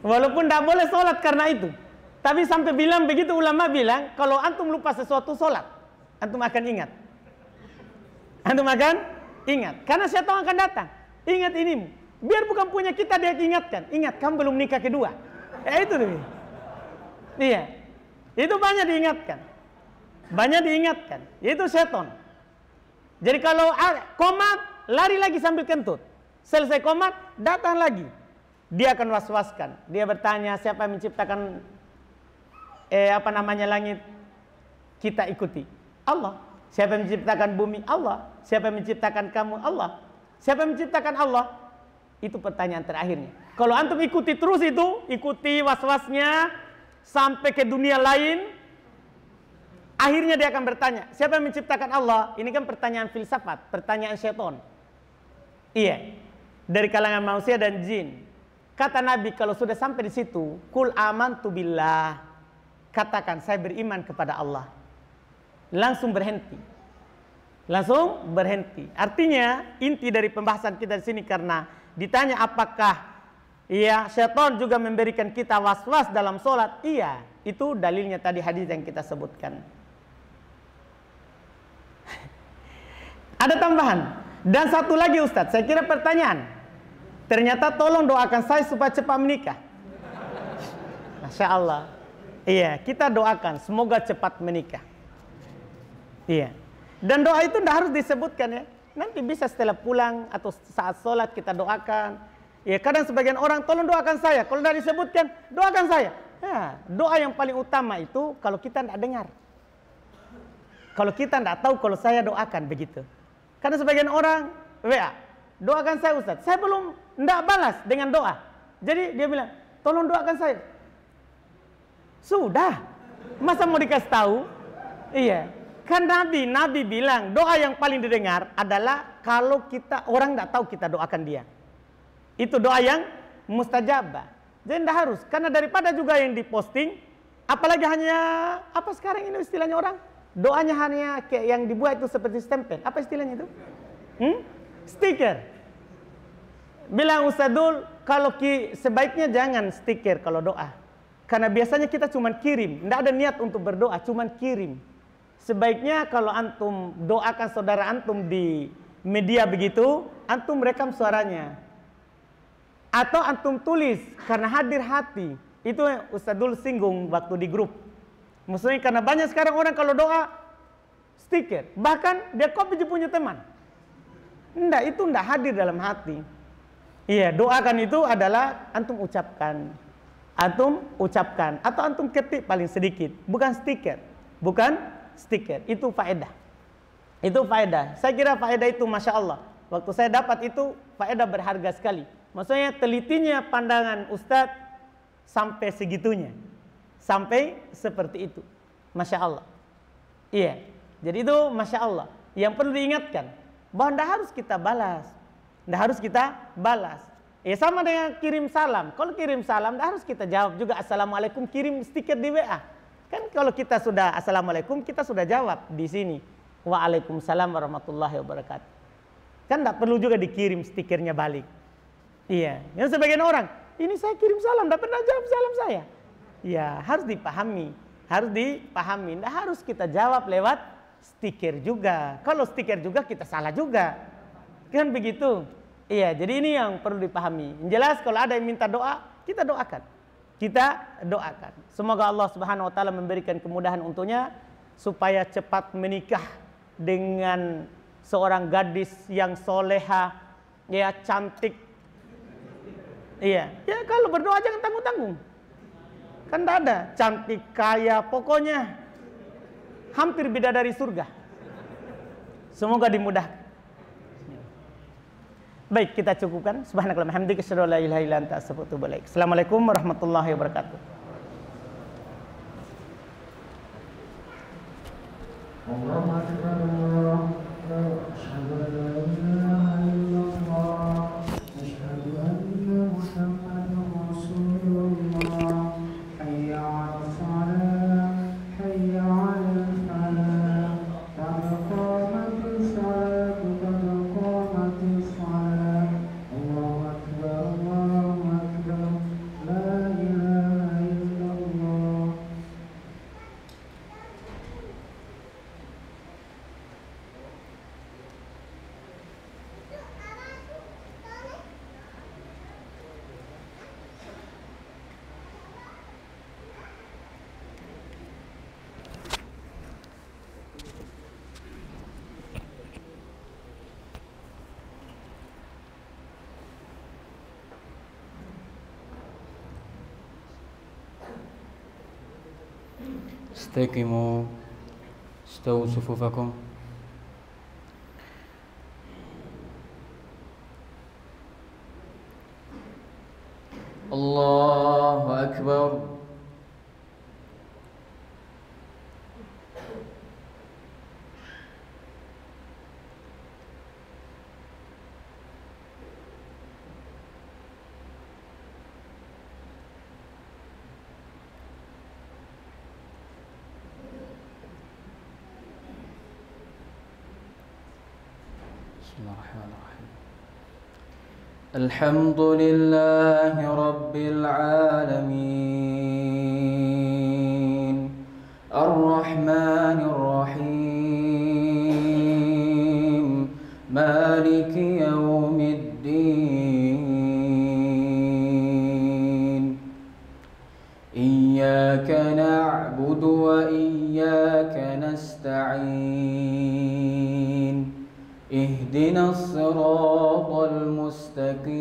Walaupun tidak boleh sholat karena itu. Tapi sampai bilang begitu, ulama bilang kalau antum lupa sesuatu sholat, antum akan ingat. Antum akan ingat. Karena syaitan akan datang. Ingat inimu. Biar bukan punya kita dia ingatkan. Ingat kamu belum nikah kedua. Itu tuh. Iya. Itu banyak diingatkan. Banyak diingatkan. Itu syaitan. Jadi kalau komat, lari lagi sambil kentut. Selesai komat, datang lagi. Dia akan was-waskan. Dia bertanya, siapa yang menciptakan langit? Kita ikuti. Allah. Siapa yang menciptakan bumi? Allah. Siapa yang menciptakan kamu? Allah. Siapa yang menciptakan Allah? Itu pertanyaan terakhirnya. Kalau antum ikuti terus itu, ikuti was-wasnya sampai ke dunia lain, akhirnya dia akan bertanya, siapa yang menciptakan Allah? Ini kan pertanyaan filsafat, pertanyaan syaitan. Iya, dari kalangan manusia dan jin. Kata Nabi, kalau sudah sampai di situ, Qul amantu billah. Katakan, saya beriman kepada Allah. Langsung berhenti. Langsung berhenti. Artinya, inti dari pembahasan kita di sini karena ditanya apakah syaitan juga memberikan kita was-was dalam sholat? Iya, itu dalilnya tadi hadis yang kita sebutkan. Ada tambahan. Dan satu lagi Ustadz, saya kira pertanyaan. Ternyata tolong doakan saya supaya cepat menikah. Masya Allah. Iya, kita doakan semoga cepat menikah. Iya. Dan doa itu tidak harus disebutkan ya. Nanti bisa setelah pulang atau saat sholat kita doakan. Ya, kadang sebagian orang tolong doakan saya. Kalau tidak disebutkan, doakan saya. Ya, doa yang paling utama itu kalau kita tidak dengar. Kalau kita tidak tahu kalau saya doakan begitu. Karena sebagian orang WA, doakan saya Ustaz. Saya belum tidak balas dengan doa. Jadi dia bilang, tolong doakan saya. Sudah. Masa mau dikasih tahu? Iya. Kan Nabi bilang doa yang paling didengar adalah kalau orang tidak tahu kita doakan dia. Itu doa yang mustajabah. Jadi tidak harus. Karena daripada juga yang diposting, apalagi hanya apa sekarang ini istilahnya orang? Doanya hanya kayak yang dibuat itu seperti stempel. Apa istilahnya itu? Stiker. Bilang Ustadzul, kalau sebaiknya jangan stiker kalau doa. Karena biasanya kita cuma kirim. Tidak ada niat untuk berdoa, cuma kirim. Sebaiknya kalau antum doakan saudara antum di media begitu, antum rekam suaranya. Atau antum tulis karena hadir hati. Itu Ustadzul singgung waktu di grup. Maksudnya karena banyak sekarang orang kalau doa stiker, bahkan dia copy punya teman. Enggak, itu enggak hadir dalam hati. Iya, doakan itu adalah antum ucapkan. Antum ucapkan atau antum ketik paling sedikit, bukan stiker. Bukan stiker, itu faedah. Itu faedah. Saya kira faedah itu Masya Allah. waktu saya dapat itu faedah berharga sekali. Maksudnya telitinya pandangan Ustadz sampai segitunya, sampai seperti itu. Masya Allah. Iya, jadi itu Masya Allah. Yang perlu diingatkan bahwa tidak harus kita balas, tidak harus kita balas. Ya sama dengan kirim salam. Kalau kirim salam tidak harus kita jawab juga assalamualaikum, kirim stiker di WA. Kan kalau kita sudah assalamualaikum, kita sudah jawab di sini waalaikumsalam warahmatullahi wabarakatuh. Kan tidak perlu juga dikirim stikernya balik. Iya, yang sebagian orang, ini saya kirim salam, tidak pernah jawab salam saya. Ya, harus dipahami, harus dipahami. Tidak harus kita jawab lewat stiker juga. Kalau stiker juga kita salah juga. Kan begitu. Iya, jadi ini yang perlu dipahami. Yang jelas kalau ada yang minta doa, kita doakan. Kita doakan. Semoga Allah Subhanahu wa taala memberikan kemudahan untuknya supaya cepat menikah dengan seorang gadis yang soleha, ya cantik. Iya, ya kalau berdoa jangan tanggung-tanggung. Kan tidak ada cantik, kaya, pokoknya hampir bidadari surga. Semoga dimudahkan. Baik, kita cukupkan. Subhanakallahumma hamdika asyhadu an la ilaha illa anta astaghfiruka wa atubu ilaik. Assalamualaikum warahmatullahi wabarakatuh. Allahu akbar. Asyhadu an la ilaha illallah. Asyhadu anna Muhammadar Rasulullah. Hayya 'alal shalah, hayya 'alal falah. Qad qamatis shalah, qad qamatis shalah. Allahu akbar, Allahu akbar. La ilaha illallah. استقيموا استووا صفوفكم الله أكبر الحمد لله رب العالمين الرحمن الرحيم مالك يوم الدين إياك نعبد وإياك نستعين اهدنا الصراط المستقيم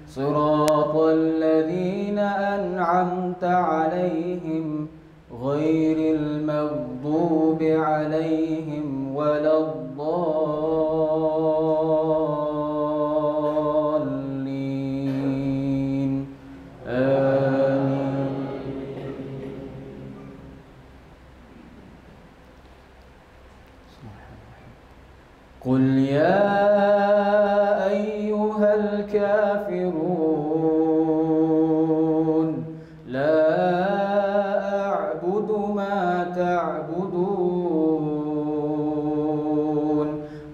صراط الذين أنعمت عليهم غير المغضوب عليهم ولا الضالين آمين. قل يا أيها الكافرون لا أعبد ما تعبدون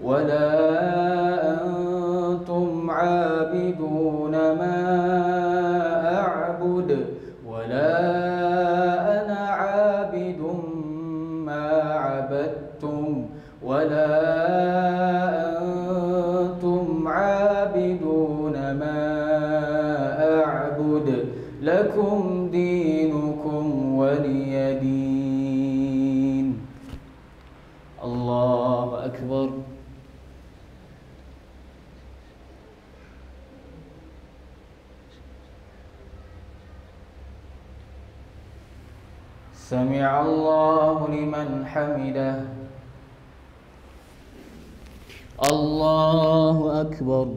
ولا أنتم عابدون ما أعبد ولا أنا عابد ما عبدتم ولا لكم دينكم ولي دين. الله أكبر. سمع الله لمن حمده. الله أكبر.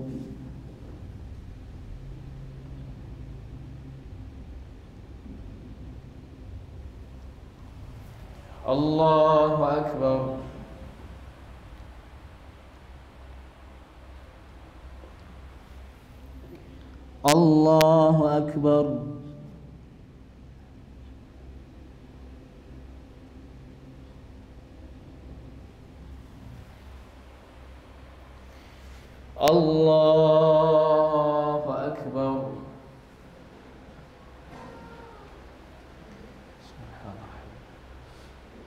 الله أكبر. الله أكبر. الله أكبر.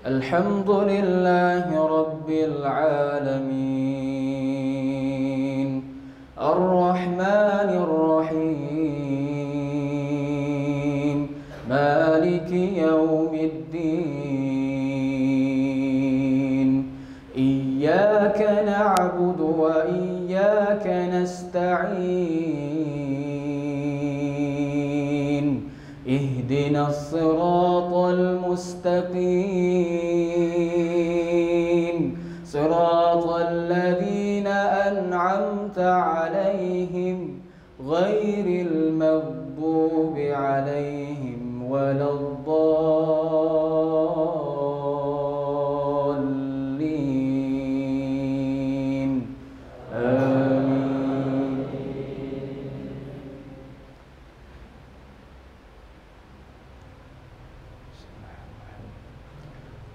الحمد لله رب العالمين الرحمن الرحيم مالك يوم الدين إياك نعبد وإياك نستعين اهدنا الصراط المستقيم صراط الذين أنعمت عليهم غير المغضوب عليهم ولا الضالين آمين.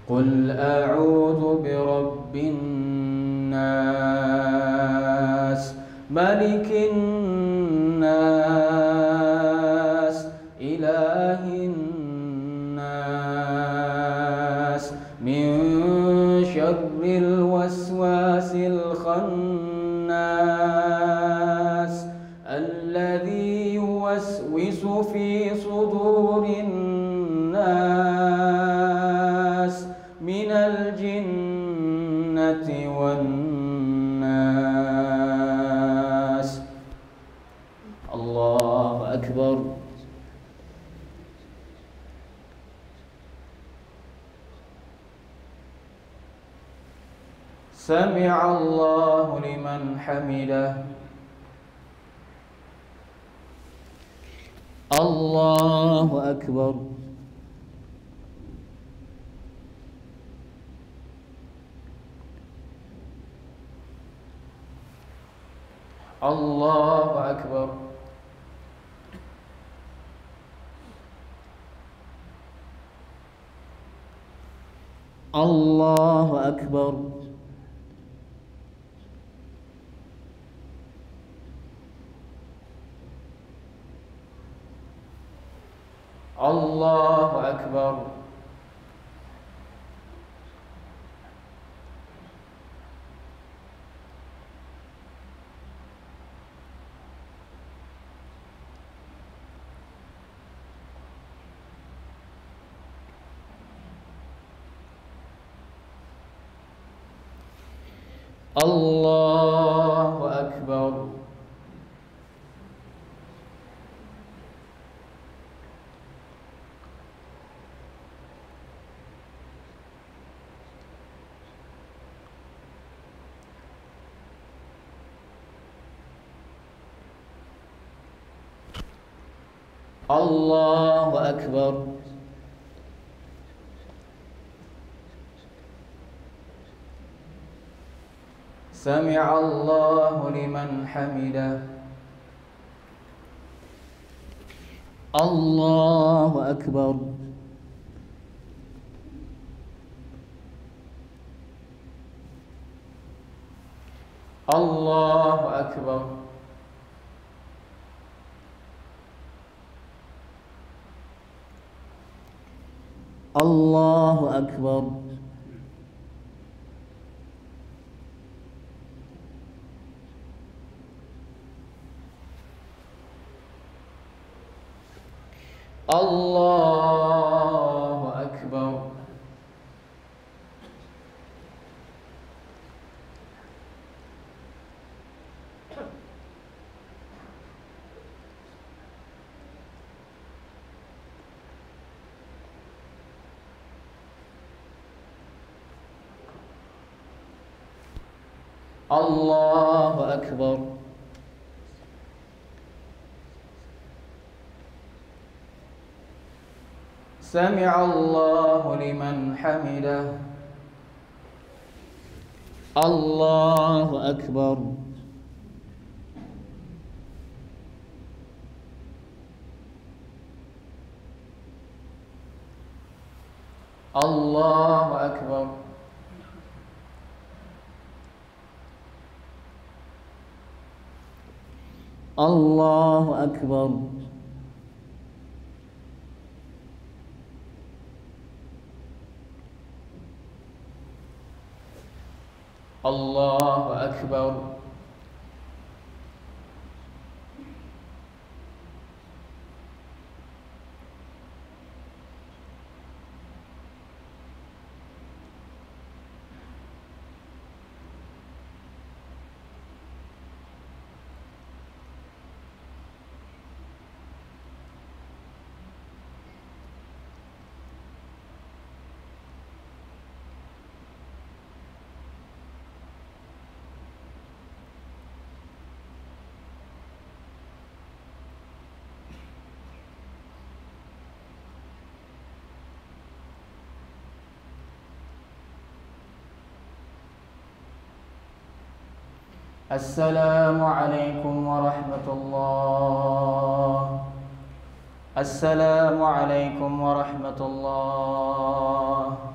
قل أعوذ برب الناس ملك الناس إله الناس من شر الوسواس الخناس الذي يوسوس في صدور الناس من الجنة والناس. الله أكبر. سمع الله لمن حمده. الله أكبر. الله أكبر. الله أكبر. الله أكبر. الله أكبر. الله أكبر. سمع الله لمن حمده. الله أكبر. الله أكبر. الله أكبر. الله أكبر. الله أكبر. سمع الله لمن حمده. الله أكبر. الله أكبر. الله أكبر. الله أكبر. السلام عليكم ورحمة الله. السلام عليكم ورحمة الله.